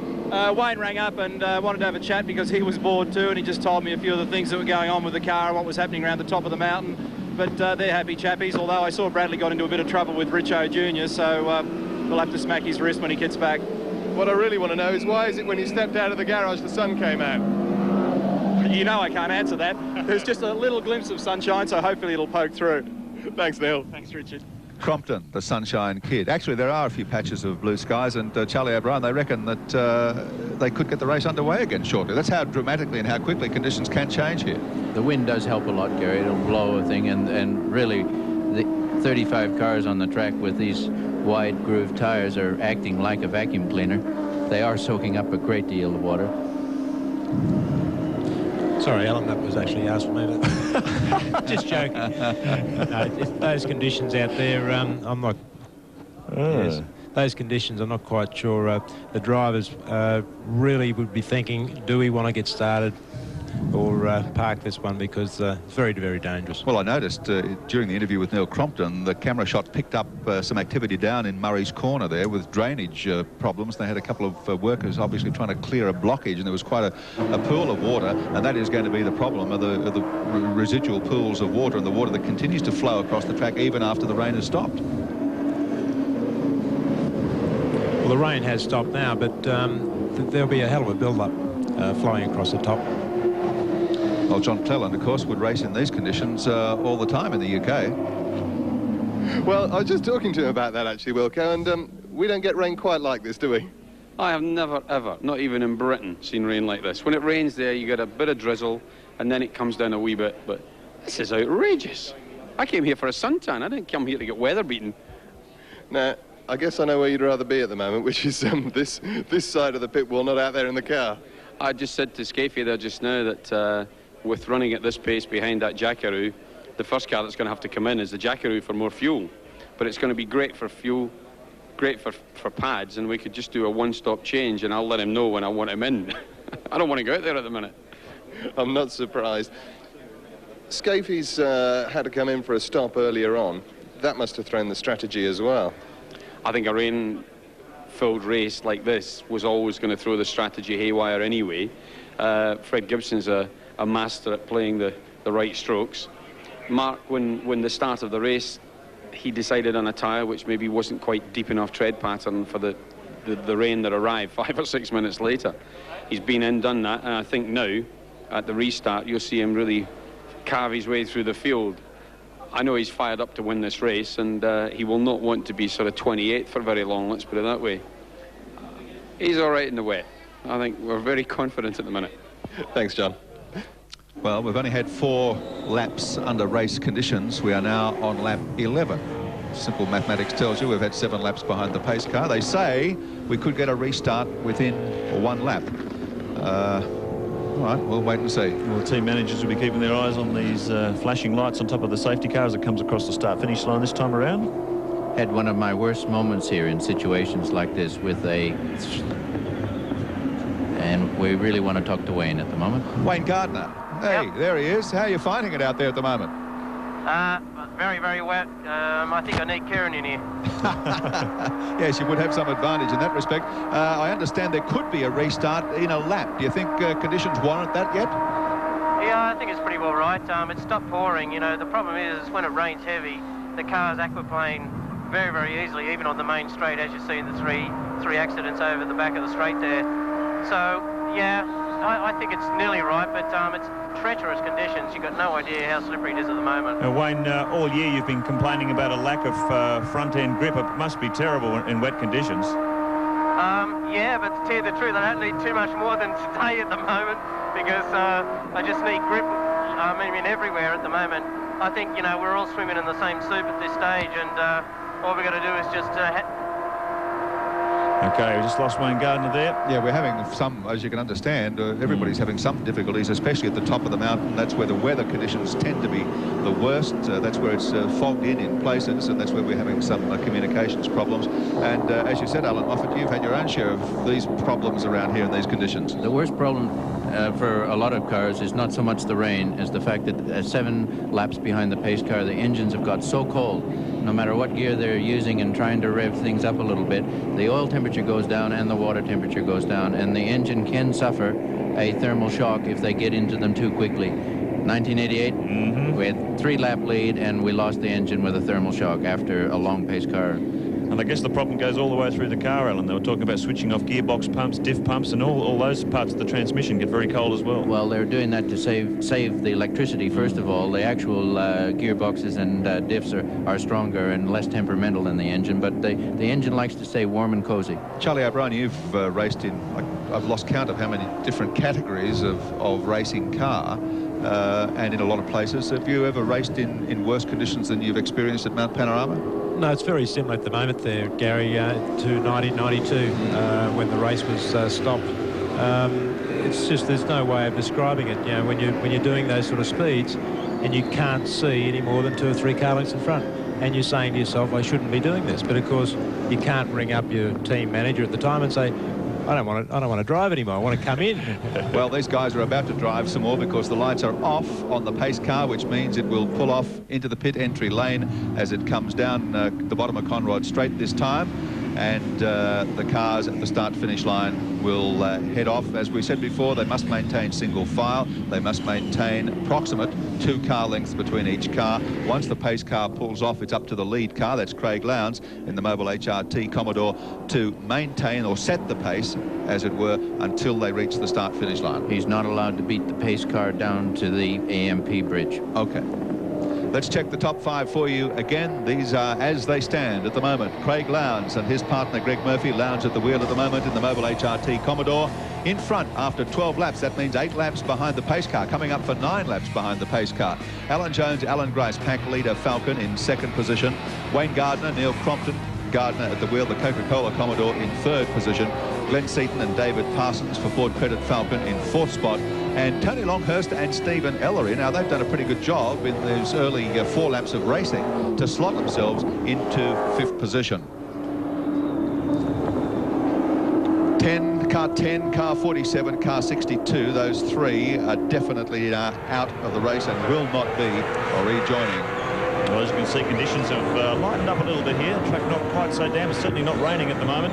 Wayne rang up and wanted to have a chat because he was bored too, and he just told me a few of the things that were going on with the car and what was happening around the top of the mountain. But they're happy chappies, although I saw Bradley got into a bit of trouble with Richo Jr., so we'll have to smack his wrist when he gets back. What I really want to know is why is it when you stepped out of the garage the sun came out? You know I can't answer that. There's just a little glimpse of sunshine, so hopefully it'll poke through. Thanks, Neil. Thanks, Richard. Crompton, the Sunshine Kid. Actually, there are a few patches of blue skies, and Charlie O'Brien, they reckon that they could get the race underway again shortly. That's how dramatically and how quickly conditions can change here. The wind does help a lot, Gary. It'll blow a thing, and really, the 35 cars on the track with these wide groove tires are acting like a vacuum cleaner. They are soaking up a great deal of water. Sorry, Alan, that was actually asked for me. But just joking. Those conditions out there, I'm not... Yes, those conditions, I'm not quite sure. The drivers really would be thinking, do we want to get started or park this one, because it's very, very dangerous. Well, I noticed during the interview with Neil Crompton, the camera shot picked up some activity down in Murray's Corner there with drainage problems. They had a couple of workers obviously trying to clear a blockage, and there was quite a pool of water, and that is going to be the problem of the residual pools of water and the water that continues to flow across the track even after the rain has stopped. Well, the rain has stopped now, but there'll be a hell of a build-up flowing across the top. Well, John Cleland, of course, would race in these conditions all the time in the UK. Well, I was just talking to him about that, actually, Wilco, and we don't get rain quite like this, do we? I have never, ever, not even in Britain, seen rain like this. When it rains there, you get a bit of drizzle, and then it comes down a wee bit, but this is outrageous. I came here for a suntan. I didn't come here to get weather beaten. Now, I guess I know where you'd rather be at the moment, which is this side of the pit wall, not out there in the car. I just said to Scafie there just now that with running at this pace behind that Jackaroo, the first car that's going to have to come in is the Jackaroo for more fuel. But it's going to be great for fuel, great for pads, and we could just do a one-stop change, and I'll let him know when I want him in. I don't want to go out there at the minute. I'm not surprised. Scafie's had to come in for a stop earlier on. That must have thrown the strategy as well. I think a rain-filled race like this was always going to throw the strategy haywire anyway. Fred Gibson's a master at playing the right strokes. Mark, when the start of the race, he decided on a tyre which maybe wasn't quite deep enough tread pattern for the rain that arrived 5 or 6 minutes later. He's been in, done that, and I think now, at the restart, you'll see him really carve his way through the field. I know he's fired up to win this race, and he will not want to be sort of 28th for very long, let's put it that way. He's all right in the wet. I think we're very confident at the minute. Thanks, John. Well, we've only had 4 laps under race conditions. We are now on lap 11. Simple mathematics tells you we've had 7 laps behind the pace car. They say we could get a restart within 1 lap. All right, we'll wait and see. Well, team managers will be keeping their eyes on these flashing lights on top of the safety car as it comes across the start-finish line this time around. Had one of my worst moments here in situations like this with and we really want to talk to Wayne at the moment. Wayne Gardner. Hey, yep. There he is. How are you finding it out there at the moment? Very, very wet. I think I need Kieran in here. Yes, you would have some advantage in that respect. I understand there could be a restart in a lap. Do you think conditions warrant that yet? Yeah, I think it's pretty well right. It stopped pouring. You know, the problem is when it rains heavy, the cars aquaplane very, very easily, even on the main straight, as you see in the three accidents over the back of the straight there. So, yeah, I think it's nearly right, but it's treacherous conditions. You've got no idea how slippery it is at the moment. Wayne, all year you've been complaining about a lack of front-end grip. It must be terrible in wet conditions. Yeah, but to tell you the truth, I don't need too much more than today at the moment because I just need grip, I mean, everywhere at the moment. I think, you know, we're all swimming in the same soup at this stage, and all we've got to do is just... Okay, we just lost Wayne Gardner there. Yeah, we're having some, as you can understand, everybody's having some difficulties, especially at the top of the mountain. That's where the weather conditions tend to be the worst. That's where it's fogged in places, and that's where we're having some communications problems. And as you said, Alan Moffat, you've had your own share of these problems around here in these conditions. The worst problem for a lot of cars is not so much the rain as the fact that 7 laps behind the pace car, the engines have got so cold. No matter what gear they're using and trying to rev things up a little bit, the oil temperature goes down and the water temperature goes down, and the engine can suffer a thermal shock if they get into them too quickly. 1988, we had 3-lap lead and we lost the engine with a thermal shock after a long pace car. And I guess the problem goes all the way through the car, Alan. They were talking about switching off gearbox pumps, diff pumps, and all those parts of the transmission get very cold as well. Well, they're doing that to save the electricity, first of all. The actual gearboxes and diffs are stronger and less temperamental than the engine, but the engine likes to stay warm and cozy. Charlie O'Brien, you've raced in, I've lost count of how many different categories of racing car, and in a lot of places. Have you ever raced in worse conditions than you've experienced at Mount Panorama? No, it's very similar at the moment there, Gary, to 1992 when the race was stopped. It's just there's no way of describing it. You know, when you're doing those sort of speeds and you can't see any more than 2 or 3 car lengths in front, and you're saying to yourself, I shouldn't be doing this. But of course, you can't ring up your team manager at the time and say, I don't want to drive anymore. I want to come in. Well, these guys are about to drive some more because the lights are off on the pace car, which means it will pull off into the pit entry lane as it comes down the bottom of Conrod Straight this time. and the cars at the start-finish line will head off. As we said before, they must maintain single file. They must maintain approximate 2 car lengths between each car. Once the pace car pulls off, it's up to the lead car, that's Craig Lowndes in the Mobil HRT Commodore, to maintain or set the pace, as it were, until they reach the start-finish line. He's not allowed to beat the pace car down to the AMP bridge. Okay. Let's check the top 5 for you again. These are as they stand at the moment. Craig Lowndes and his partner Greg Murphy. Lowndes at the wheel at the moment in the Mobil HRT Commodore. In front after 12 laps. That means 8 laps behind the pace car. Coming up for 9 laps behind the pace car. Alan Jones, Alan Grice, pack leader Falcon in 2nd position. Wayne Gardner, Neil Crompton, Gardner at the wheel, the Coca-Cola Commodore in 3rd position. Glenn Seaton and David Parsons for Ford Credit Falcon in 4th spot. And Tony Longhurst and Stephen Ellery, now they've done a pretty good job in those early 4 laps of racing to slot themselves into 5th position. Car 10, car 47, car 62, those 3 are definitely out of the race and will not be rejoining. Well, as you can see, conditions have lightened up a little bit here. Track not quite so damp. It's certainly not raining at the moment.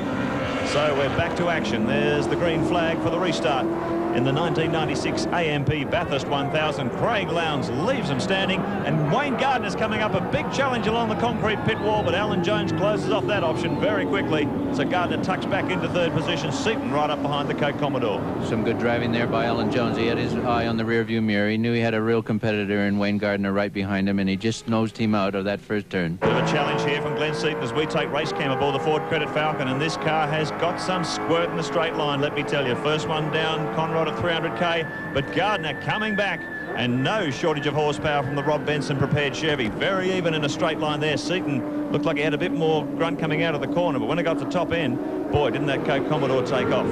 So we're back to action. There's the green flag for the restart. In the 1996 AMP Bathurst 1000, Craig Lowndes leaves them standing, and Wayne Gardner's coming up a big challenge along the concrete pit wall, but Alan Jones closes off that option very quickly. So Gardner tucks back into 3rd position, Seaton right up behind the Coke Commodore. Some good driving there by Alan Jones. He had his eye on the rearview mirror. He knew he had a real competitor in Wayne Gardner right behind him, and he just nosed him out of that first turn. Bit of a challenge here from Glenn Seaton as we take race cam aboard the Ford Credit Falcon, and this car has got some squirt in the straight line, let me tell you. First one down, Conrod at 300k, but Gardner coming back, and no shortage of horsepower from the Rob Benson prepared Chevy. Very even in a straight line there. Seaton looked like he had a bit more grunt coming out of the corner, but when it got to top end, boy, didn't that Coke Commodore take off.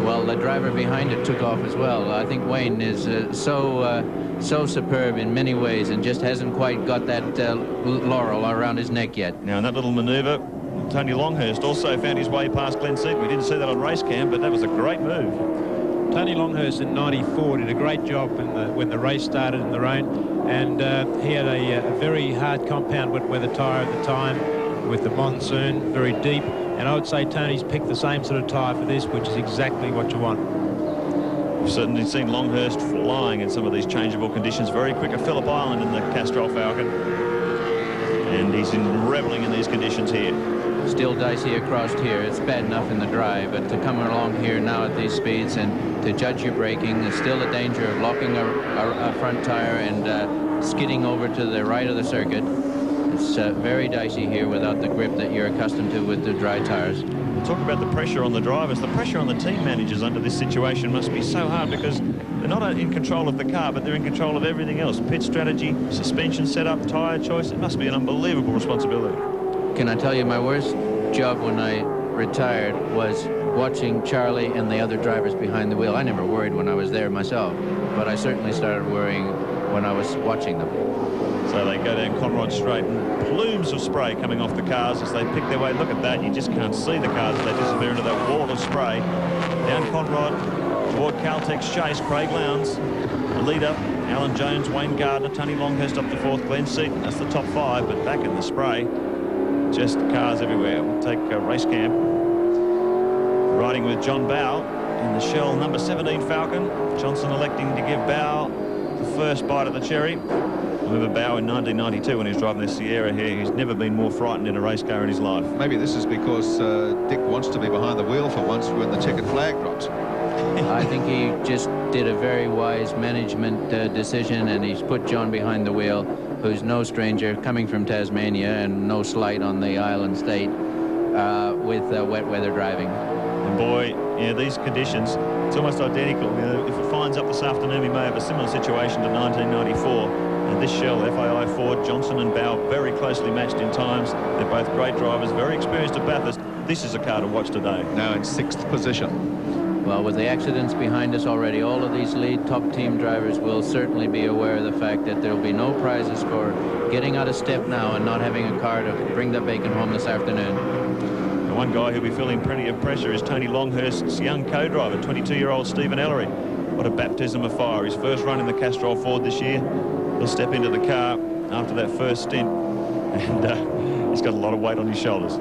Well, the driver behind it took off as well. I think Wayne is so superb in many ways and just hasn't quite got that laurel around his neck yet. Now, in that little manoeuvre, Tony Longhurst also found his way past Glenn Seaton. We didn't see that on race cam, but that was a great move. Tony Longhurst in '94 did a great job when the race started in the rain, and he had a very hard compound wet weather tyre at the time with the monsoon, very deep, and I would say Tony's picked the same sort of tyre for this, which is exactly what you want. We've certainly seen Longhurst flying in some of these changeable conditions. Very quick at Phillip Island in the Castrol Falcon, and he's reveling in these conditions here. Still dicey across here. It's bad enough in the drive, but to come along here now at these speeds and to judge your braking, there's still a danger of locking a front tire and skidding over to the right of the circuit. It's very dicey here without the grip that you're accustomed to with the dry tires. Talk about the pressure on the drivers. The pressure on the team managers under this situation must be so hard, because they're not in control of the car, but they're in control of everything else. Pit strategy, suspension setup, tire choice. It must be an unbelievable responsibility. Can I tell you, my worst job when I retired was watching Charlie and the other drivers behind the wheel. I never worried when I was there myself, but I certainly started worrying when I was watching them. So they go down Conrod Straight, and plumes of spray coming off the cars as they pick their way. Look at that. You just can't see the cars as they disappear into that wall of spray. Down Conrod toward Caltech's chase, Craig Lowndes, the leader, Alan Jones, Wayne Gardner, Tony Longhurst up to 4th, Glenn Seaton. That's the top 5, but back in the spray, just cars everywhere. We'll take a race cam. Riding with John Bowe in the Shell number 17 Falcon. Johnson electing to give Bowe the first bite of the cherry. Remember Bowe in 1992 when he was driving the Sierra here. He's never been more frightened in a race car in his life. Maybe this is because Dick wants to be behind the wheel for once when the checkered flag drops. I think he just did a very wise management decision, and he's put John behind the wheel, who's no stranger, coming from Tasmania, and no slight on the island state with wet weather driving. And boy, yeah, these conditions, it's almost identical. You know, if it finds up this afternoon, we may have a similar situation to 1994. And this Shell, FAI Ford, Johnson and Bowe, very closely matched in times. They're both great drivers, very experienced at Bathurst. This is a car to watch today. Now in 6th position. Well, with the accidents behind us already, all of these lead top team drivers will certainly be aware of the fact that there will be no prizes for getting out of step now and not having a car to bring the bacon home this afternoon. The one guy who'll be feeling plenty of pressure is Tony Longhurst's young co-driver, 22-year-old Stephen Ellery. What a baptism of fire. His first run in the Castrol Ford this year. He'll step into the car after that first stint, and he's got a lot of weight on his shoulders.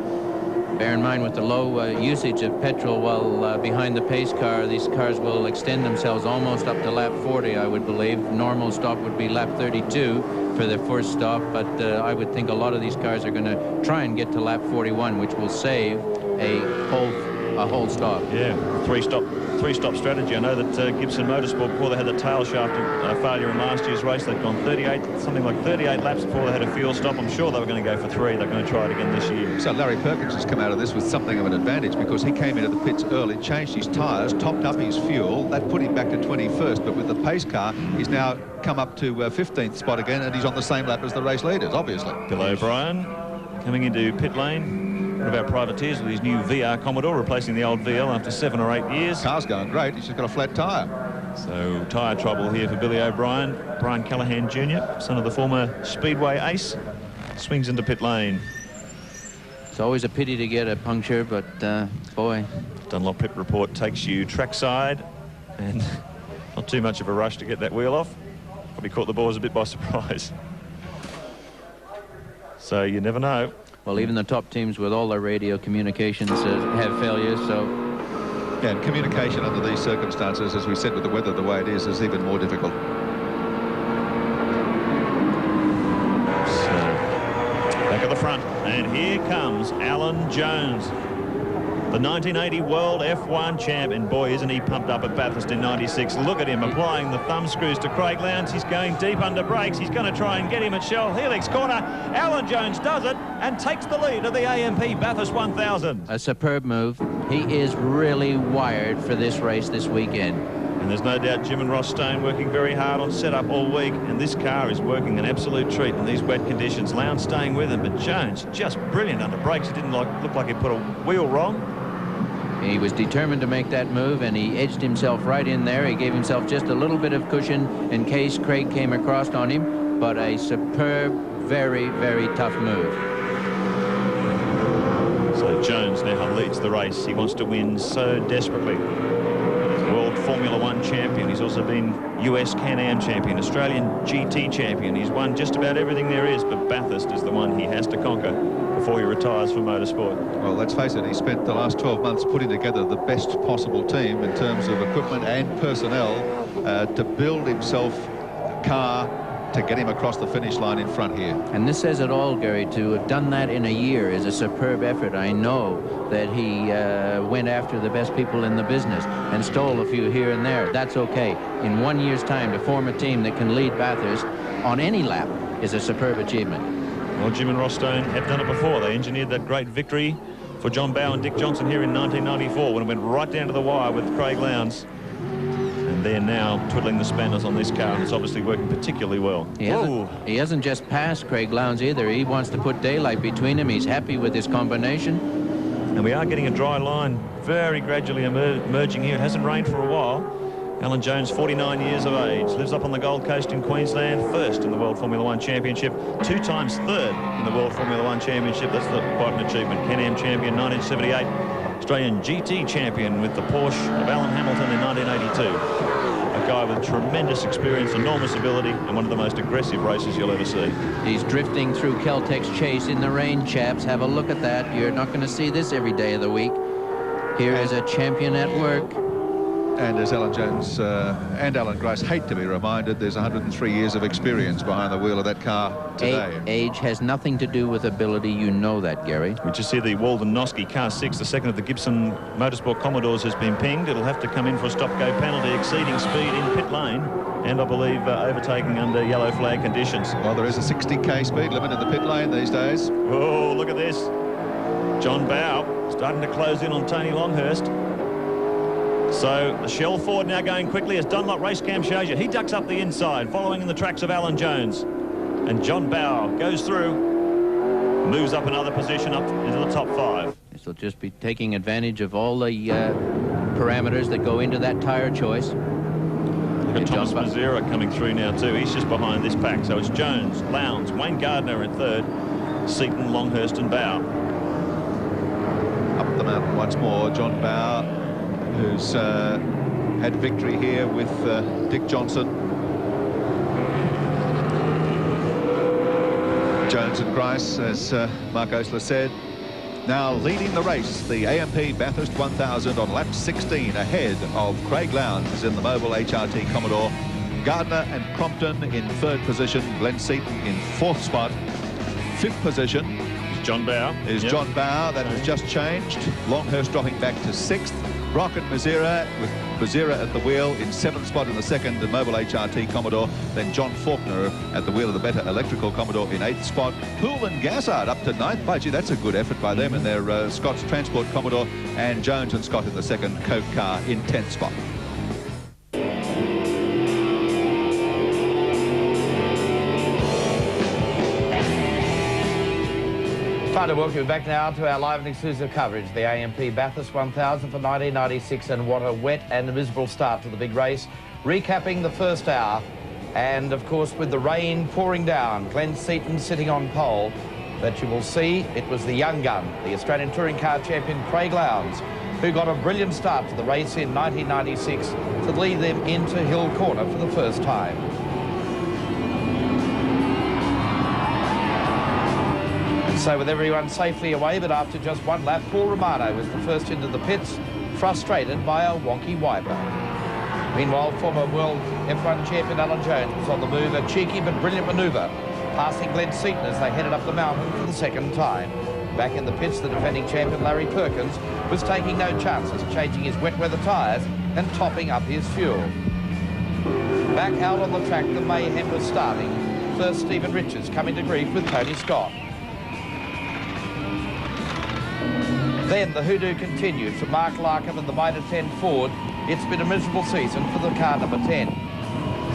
Bear in mind, with the low usage of petrol while behind the pace car, these cars will extend themselves almost up to lap 40, I would believe. Normal stop would be lap 32 for the first stop, but I would think a lot of these cars are going to try and get to lap 41, which will save a whole stop. Yeah, three-stop strategy. I know that Gibson Motorsport, before they had the tail shaft failure in last year's race, they'd gone 38 laps before they had a fuel stop. I'm sure they were going to go for 3. They're going to try it again this year. So Larry Perkins has come out of this with something of an advantage, because he came into the pits early, changed his tyres, topped up his fuel. That put him back to 21st, but with the pace car, he's now come up to 15th spot again, and he's on the same lap as the race leaders, obviously. Bill O'Brien coming into pit lane. One of our privateers with his new VR Commodore, replacing the old VL after 7 or 8 years. Car's going great. He's just got a flat tyre. So tyre trouble here for Billy O'Brien. Brian Callahan Jr., son of the former Speedway ace, swings into pit lane. It's always a pity to get a puncture, but boy. Dunlop pit report takes you trackside, and not too much of a rush to get that wheel off. Probably caught the boys a bit by surprise. So you never know. Well, even the top teams with all their radio communications have failures, so... Yeah, and communication under these circumstances, as we said, with the weather the way it is even more difficult. So, back at the front, and here comes Alan Jones, the 1980 World F1 champ, and boy, isn't he pumped up at Bathurst in '96. Look at him applying the thumb screws to Craig Lowndes. He's going deep under brakes. He's going to try and get him at Shell Helix corner. Alan Jones does it and takes the lead of the AMP Bathurst 1000. A superb move. He is really wired for this race this weekend. And there's no doubt Jim and Ross Stone working very hard on setup all week, and this car is working an absolute treat in these wet conditions. Lowndes staying with him, but Jones just brilliant under brakes. He didn't look like he put a wheel wrong. He was determined to make that move, and he edged himself right in there. He gave himself just a little bit of cushion in case Craig came across on him, but a superb, very, very tough move. So Jones now leads the race. He wants to win so desperately. World Formula One champion. He's also been US Can-Am champion, Australian GT champion. He's won just about everything there is, but Bathurst is the one he has to conquer before he retires from motorsport. Well, let's face it, he spent the last 12 months putting together the best possible team in terms of equipment and personnel to build himself a car to get him across the finish line in front here. And this says it all, Gary. To have done that in a year is a superb effort. I know that he went after the best people in the business and stole a few here and there. That's okay. In 1 year's time, to form a team that can lead Bathurst on any lap is a superb achievement. Well, Jim and Ross Stone have done it before. They engineered that great victory for John Bowe and Dick Johnson here in 1994 when it went right down to the wire with Craig Lowndes. And they're now twiddling the spanners on this car, and it's obviously working particularly well. He hasn't just passed Craig Lowndes either. He wants to put daylight between them. He's happy with his combination. And we are getting a dry line very gradually emerging here. It hasn't rained for a while. Alan Jones, 49 years of age, lives up on the Gold Coast in Queensland, first in the World Formula One Championship, 2 times third in the World Formula One Championship. That's quite an achievement. Can-Am champion 1978, Australian GT champion with the Porsche of Alan Hamilton in 1982. A guy with tremendous experience, enormous ability, and one of the most aggressive racers you'll ever see. He's drifting through Kel-Tec's chase in the rain, chaps. Have a look at that. You're not going to see this every day of the week. Here is a champion at work. And as Alan Jones and Alan Grice hate to be reminded, there's 103 years of experience behind the wheel of that car today. Age has nothing to do with ability. You know that, Gary. We just see the Walden Noski car 6, the second of the Gibson Motorsport Commodores, has been pinged. It'll have to come in for a stop-go penalty, exceeding speed in pit lane, and I believe overtaking under yellow flag conditions. Well, there is a 60k speed limit in the pit lane these days. Oh, look at this. John Bowe starting to close in on Tony Longhurst. So the Shell Ford now going quickly as Dunlop race cam shows you. He ducks up the inside, following in the tracks of Alan Jones. And John Bowe goes through, moves up another position up into the top 5. This will just be taking advantage of all the parameters that go into that tyre choice. Look at Thomas Mazzera coming through now too. He's just behind this pack. So it's Jones, Lowndes, Wayne Gardner in third, Seaton, Longhurst and Bowe. Up the mountain once more, John Bowe, who's had victory here with Dick Johnson. Jones and Grice, as Mark Osler said, Now leading the race, the AMP Bathurst 1000 on lap 16, ahead of Craig Lowndes in the Mobile HRT Commodore. Gardner and Crompton in 3rd position. Glenn Seaton in 4th spot. 5th position John Bower. Is John Bower. That has just changed. Longhurst dropping back to 6th. Brock and Mazira, with Mazira at the wheel in 7th spot in the 2nd, the Mobile HRT Commodore. Then John Faulkner at the wheel of the better Electrical Commodore in 8th spot. Poole and Gassard up to 9th. By gee, that's a good effort by them in their Scott's Transport Commodore. And Jones and Scott in the 2nd, Coke car in 10th spot. Fun to welcome you back now to our live and exclusive coverage, the AMP Bathurst 1000 for 1996, and what a wet and miserable start to the big race. Recapping the first hour, and of course with the rain pouring down, Glenn Seaton sitting on pole, but you will see it was the young gun, the Australian Touring Car Champion Craig Lowndes, who got a brilliant start to the race in 1996 to lead them into Hill Corner for the first time. So with everyone safely away, but after just one lap, Paul Romano was the first into the pits, frustrated by a wonky wiper. Meanwhile, former world F1 champion Alan Jones was on the move, a cheeky but brilliant manoeuvre, passing Glenn Seaton as they headed up the mountain for the 2nd time. Back in the pits, the defending champion Larry Perkins was taking no chances, changing his wet weather tyres and topping up his fuel. Back out on the track, the mayhem was starting. First, Stephen Richards coming to grief with Tony Scott. Then the hoodoo continued for Mark Larkin and the Mitre 10 Ford. It's been a miserable season for the car number 10.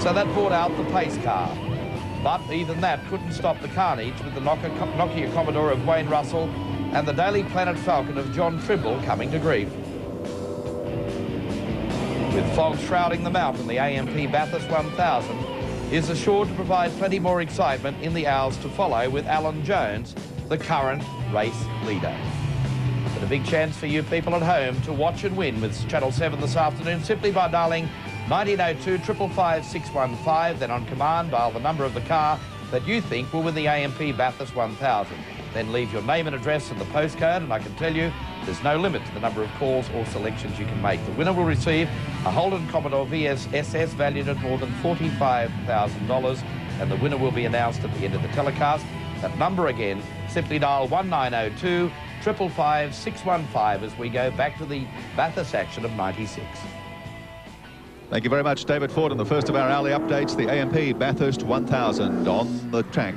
So that brought out the pace car. But even that couldn't stop the carnage with the Nokia Commodore of Wayne Russell and the Daily Planet Falcon of John Trimble coming to grief. With fog shrouding the mountain, the AMP Bathurst 1000 is assured to provide plenty more excitement in the hours to follow with Alan Jones, the current race leader. But a big chance for you people at home to watch and win with Channel 7 this afternoon simply by dialing 1902 555 615, then on command dial the number of the car that you think will win the AMP Bathurst 1000. Then leave your name and address and the postcode, and I can tell you there's no limit to the number of calls or selections you can make. The winner will receive a Holden Commodore VS SS valued at more than $45,000, and the winner will be announced at the end of the telecast. That number again, simply dial 1902 555 615 as we go back to the Bathurst action of 96. Thank you very much, David Ford, on the first of our hourly updates, the AMP Bathurst 1000 on the track.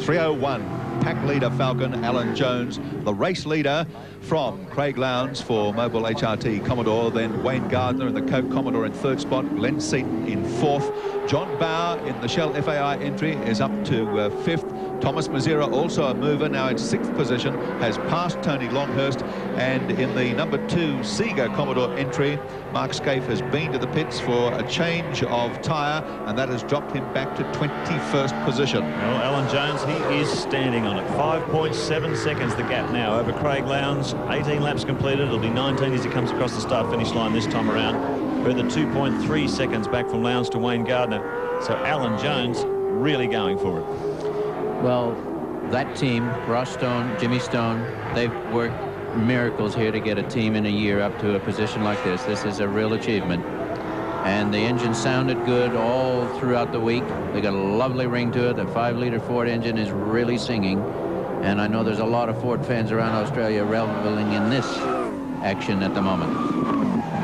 301, pack leader Falcon, Alan Jones, the race leader from Craig Lowndes for Mobile HRT Commodore, then Wayne Gardner in the Coke Commodore in 3rd spot, Glenn Seaton in 4th, John Bower in the Shell FAI entry is up to 5th, Thomas Mazira, also a mover, now in 6th position, has passed Tony Longhurst, and in the number 2 Sega Commodore entry, Mark Scaife has been to the pits for a change of tyre, and that has dropped him back to 21st position. Well, Alan Jones, he is standing on it. 5.7 seconds the gap now over Craig Lowndes. 18 laps completed. It'll be 19 as he comes across the start-finish line this time around. Further 2.3 seconds back from Lowndes to Wayne Gardner. So Alan Jones really going for it. Well, that team, Ross Stone, Jimmy Stone, they've worked miracles here to get a team in a year up to a position like this. This is a real achievement. And the engine sounded good all throughout the week. They got a lovely ring to it. The 5-liter Ford engine is really singing. And I know there's a lot of Ford fans around Australia reveling in this action at the moment.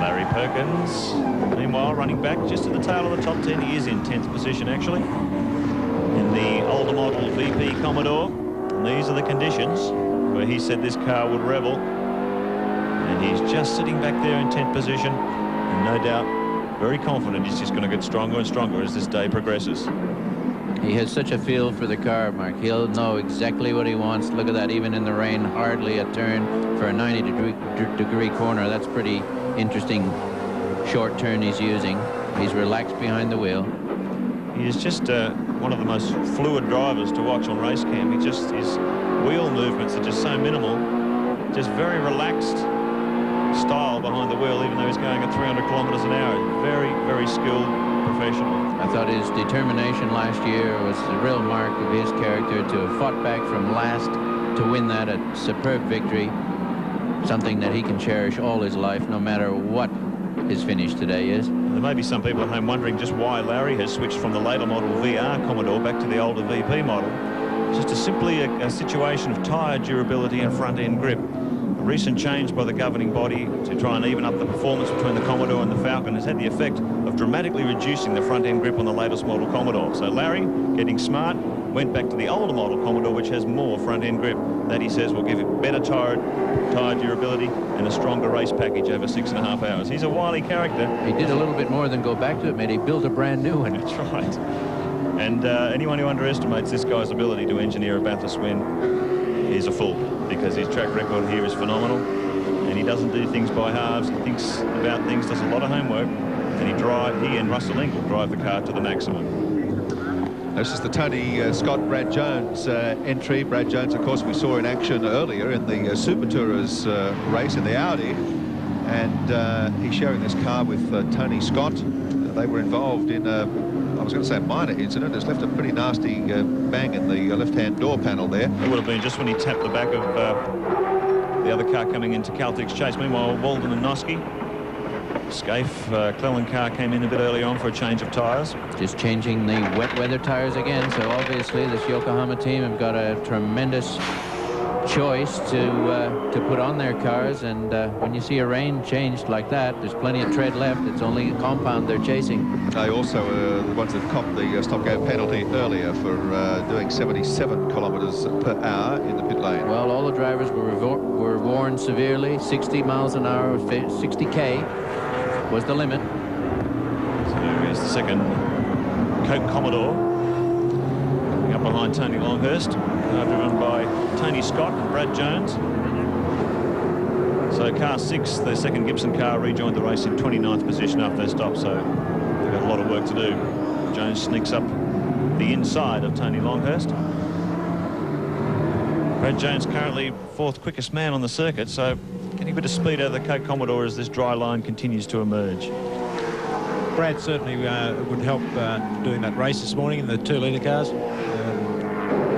Larry Perkins, meanwhile, running back just at the tail of the top 10. He is in 10th position, actually, in the older model VP Commodore. And these are the conditions where he said this car would revel. And he's just sitting back there in 10th position, and no doubt very confident he's just going to get stronger and stronger as this day progresses. He has such a feel for the car, Mark. He'll know exactly what he wants. Look at that, even in the rain, hardly a turn for a 90-degree corner. That's pretty interesting short turn he's using. He's relaxed behind the wheel. He is just one of the most fluid drivers to watch on race cam. His wheel movements are just so minimal, just very relaxed style behind the wheel, even though he's going at 300 kilometers an hour. Very, very skilled professional. I thought his determination last year was the real mark of his character, to have fought back from last to win that, a superb victory, something that he can cherish all his life, no matter what his finish today is. There may be some people at home wondering just why Larry has switched from the later model VR Commodore back to the older VP model. It's just simply a situation of tyre durability and front-end grip. A recent change by the governing body to try and even up the performance between the Commodore and the Falcon has had the effect of dramatically reducing the front-end grip on the latest model Commodore. So Larry, getting smart, went back to the older model Commodore, which has more front-end grip. That, he says, will give it better tyre durability and a stronger race package over 6.5 hours. He's a wily character. He did a little bit more than go back to it, mate. He built a brand new one. That's right. And anyone who underestimates this guy's ability to engineer a Bathurst win is a fool, because his track record here is phenomenal, and he doesn't do things by halves. He thinks about things, does a lot of homework, and he and Russell Ingall drive the car to the maximum. This is the Tony Scott, Brad Jones entry. Brad Jones, of course, we saw in action earlier in the Super Tourers race in the Audi, and he's sharing this car with Tony Scott. They were involved in I was going to say a minor incident. It's left a pretty nasty bang in the left-hand door panel there. It would have been just when he tapped the back of the other car coming into Caltech's chase. Meanwhile, Walden and Noske, Scaife, Cleland car came in a bit early on for a change of tyres. Just changing the wet weather tyres again, so obviously this Yokohama team have got a tremendous choice to put on their cars, and when you see a rain changed like that, there's plenty of tread left. It's only a compound they're chasing. They also the ones that copped the stop-go penalty earlier for doing 77 kilometres per hour in the pit lane. Well, all the drivers were warned severely. 60 miles an hour, 60k was the limit. So here's the second Coke Commodore, up behind Tony Longhurst, driven by Tony Scott and Brad Jones. So car 6, the second Gibson car, rejoined the race in 29th position after their stop, so they've got a lot of work to do. Jones sneaks up the inside of Tony Longhurst. Brad Jones currently 4th quickest man on the circuit, so getting a bit of speed out of the Coke Commodore as this dry line continues to emerge. Brad certainly would help doing that race this morning in the 2-litre cars.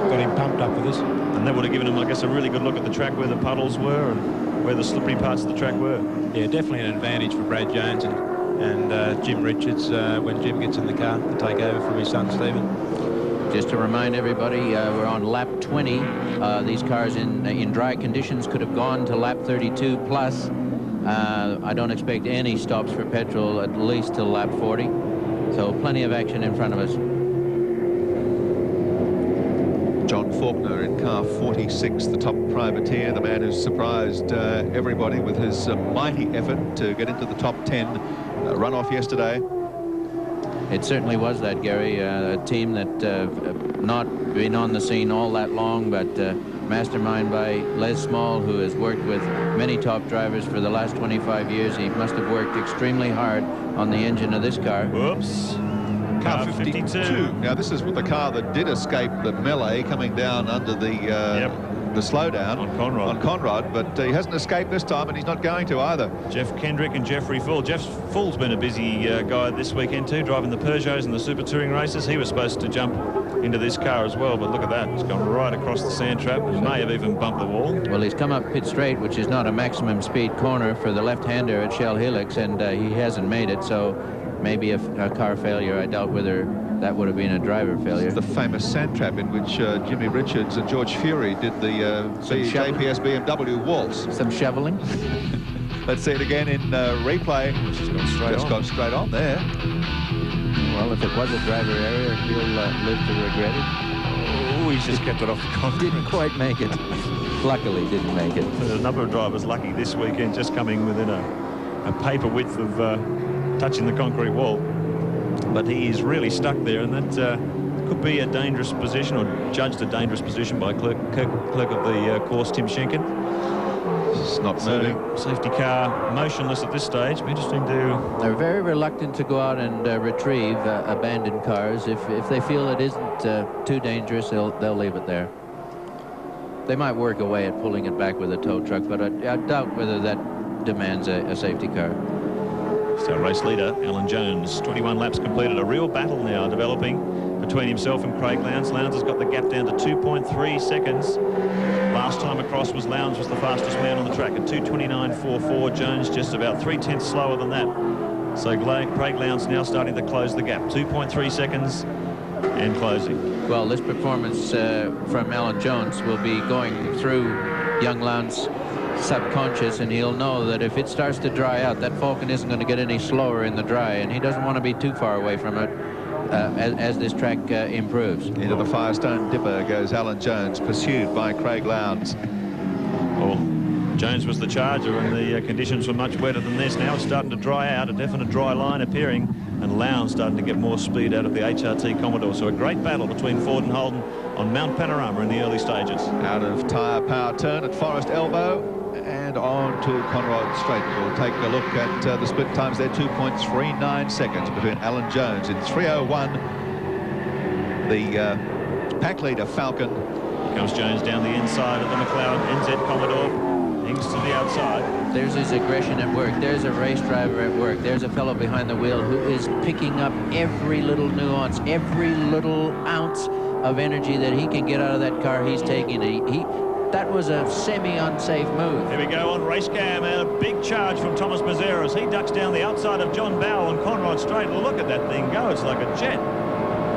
Got him pumped up with this. And that would have given him, I guess, a really good look at the track where the puddles were and where the slippery parts of the track were. Yeah, definitely an advantage for Brad Jones and Jim Richards when Jim gets in the car to take over from his son Stephen. Just to remind everybody, we're on lap 20. These cars in dry conditions could have gone to lap 32 plus. I don't expect any stops for petrol at least till lap 40. So plenty of action in front of us. John Faulkner in car 46, the top privateer, the man who's surprised everybody with his mighty effort to get into the top 10 run-off yesterday. It certainly was that, Gary, a team that not been on the scene all that long, but mastermind by Les Small, who has worked with many top drivers for the last 25 years. He must have worked extremely hard on the engine of this car. Whoops. Car 52. Now, this is the car that did escape the melee coming down under the slowdown on Conrad, but he hasn't escaped this time, and he's not going to either. Jeff Kendrick and Jeffrey Full. Jeff Full's been a busy guy this weekend too, driving the Peugeots and the Super Touring races. He was supposed to jump into this car as well, but look at that. He's gone right across the sand trap and may have even bumped the wall. Well, he's come up pit straight, which is not a maximum speed corner for the left-hander at Shell Helix, and he hasn't made it, so maybe a car failure. I doubt whether that would have been a driver failure. The famous sand trap in which Jimmy Richards and George Fury did the JPS BMW waltz. Some shoveling. Let's see it again in replay. Just got straight on there. Well, if it was a driver error, he'll live to regret it. Oh, he's just kept it off the concrete. Didn't quite make it. Luckily, didn't make it. There's a number of drivers lucky this weekend, just coming within a paper width of touching the concrete wall. But he is really stuck there, and that could be a dangerous position, or judged a dangerous position by clerk of the course, Tim Schenken. It's not moving. Safety car motionless at this stage. Be interesting to... They're very reluctant to go out and retrieve abandoned cars. If they feel it isn't too dangerous, they'll leave it there. They might work away at pulling it back with a tow truck, but I doubt whether that demands a safety car. So race leader, Alan Jones, 21 laps completed. A real battle now developing between himself and Craig Lowndes. Lowndes has got the gap down to 2.3 seconds. Last time across was Lowndes was the fastest man on the track at 2:29.44. Jones just about 3/10 slower than that. So Craig Lowndes now starting to close the gap. 2.3 seconds and closing. Well, this performance from Alan Jones will be going through young Lowndes' subconscious, and he'll know that if it starts to dry out, that Falcon isn't going to get any slower in the dry, and he doesn't want to be too far away from it as this track improves. Into the Firestone Dipper goes Alan Jones, pursued by Craig Lowndes. Well, Jones was the charger, and the conditions were much wetter than this. Now it's starting to dry out, a definite dry line appearing, and Lowndes starting to get more speed out of the HRT Commodore. So a great battle between Ford and Holden on Mount Panorama in the early stages. Out of tyre power turn at Forest Elbow and on to Conrod Straight. We'll take a look at the split times there. 2.39 seconds between Alan Jones in 3:01. The pack leader Falcon. Here comes Jones down the inside of the McLeod NZ Commodore. Hangs to the outside. There's his aggression at work. There's a race driver at work. There's a fellow behind the wheel who is picking up every little nuance, every little ounce of energy that he can get out of that car. He's taking it. That was a semi-unsafe move. Here we go on race cam. A big charge from Thomas Mazzera as he ducks down the outside of John Bow on Conrod Straight. Look at that thing go. It's like a jet.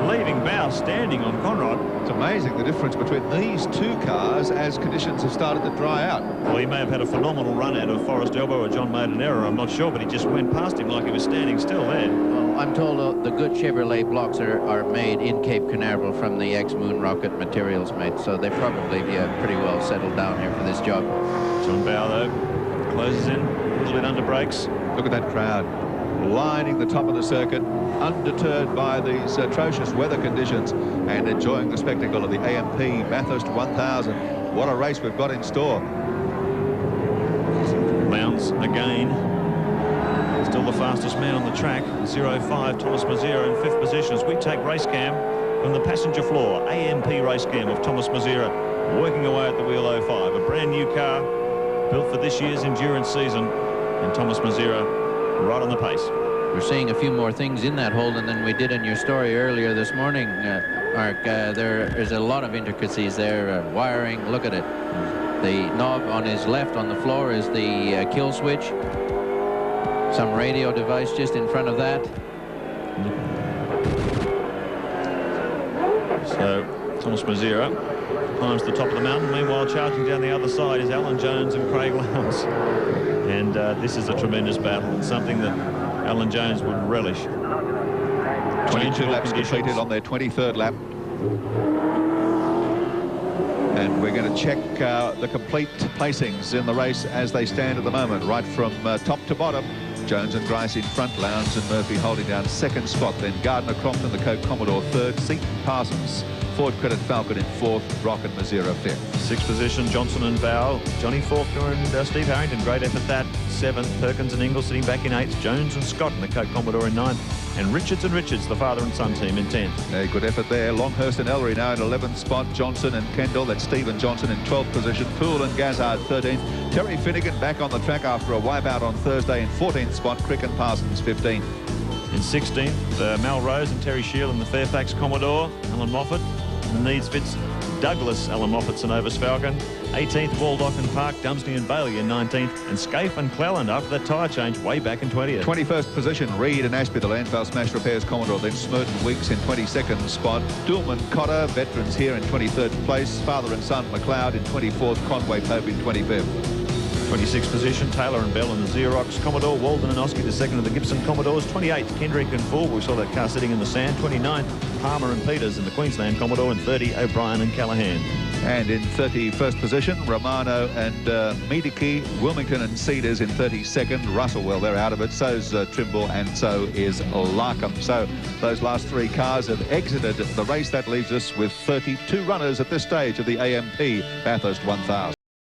Leaving Bow standing on Conrod. It's amazing the difference between these two cars as conditions have started to dry out. Well, he may have had a phenomenal run out of Forest Elbow, or John made an error, I'm not sure, but he just went past him like he was standing still there. Well, I'm told the good Chevrolet blocks are made in Cape Canaveral from the ex-Moon Rocket materials made, so they probably pretty well settled down here for this job. John Bow, though, closes in, a little bit under brakes. Look at that crowd lining the top of the circuit, undeterred by these atrocious weather conditions and enjoying the spectacle of the AMP Bathurst 1000. What a race we've got in store. Lowndes again, still the fastest man on the track. 0.5, Thomas Mazzera in 5th position as we take race cam from the passenger floor. AMP race cam of Thomas Mazzera working away at the wheel 05. A brand new car built for this year's endurance season, and Thomas Mazzera right on the pace. We're seeing a few more things in that Holden than we did in your story earlier this morning, Mark. There is a lot of intricacies there. Wiring, look at it. The knob on his left on the floor is the kill switch. Some radio device just in front of that. So Thomas Mazzera climbs the top of the mountain. Meanwhile, charging down the other side is Alan Jones and Craig Lowndes. And this is a tremendous battle, and something that Alan Jones would relish. 22 laps completed on their 23rd lap. And we're going to check the complete placings in the race as they stand at the moment, right from top to bottom. Jones and Grice in front, Lowndes and Murphy holding down 2nd spot, then Gardner Crompton, the Coke Commodore 3rd, Seaton Parsons, Ford Credit Falcon in 4th, Brock and Mazzera 5th. 6th position, Johnson and Bow, Johnny Faulkner and Steve Harrington, great effort that. 7th, Perkins and Ingle sitting back in 8th, Jones and Scott and the Coke Commodore in 9th, and Richards and Richards, the father and son team, in 10th. A good effort there. Longhurst and Ellery now in 11th spot. Johnson and Kendall, that's Stephen Johnson in 12th position. Poole and Gazzard 13th. Terry Finnegan back on the track after a wipeout on Thursday in 14th spot. Crick and Parsons 15th. In 16th, Mal Rose and Terry Shield in the Fairfax Commodore. Alan Moffat, the Needs Fitz Douglas, Alan Moffat's and Novus Falcon. 18th, Waldock and Park, Dumsney and Bailey in 19th, and Scaife and Cleland after that tyre change way back in 20th. 21st position, Reed and Ashby, the Landfell Smash Repairs Commodore, then Smerton Weeks in 22nd spot. Dillman Cotter, veterans here in 23rd place. Father and son McLeod in 24th, Conway Pope in 25th. 26th position, Taylor and Bell in the Xerox Commodore. Walden and Oski, the second of the Gibson Commodores. 28th, Kendrick and Full. We saw that car sitting in the sand. 29th, Palmer and Peters in the Queensland Commodore. And 30, O'Brien and Callahan. And in 31st position, Romano and Mediki, Wilmington and Cedars in 32nd. Russell, well, they're out of it. So's Trimble and so is Larkham. So those last 3 cars have exited the race. That leaves us with 32 runners at this stage of the AMP Bathurst 1000.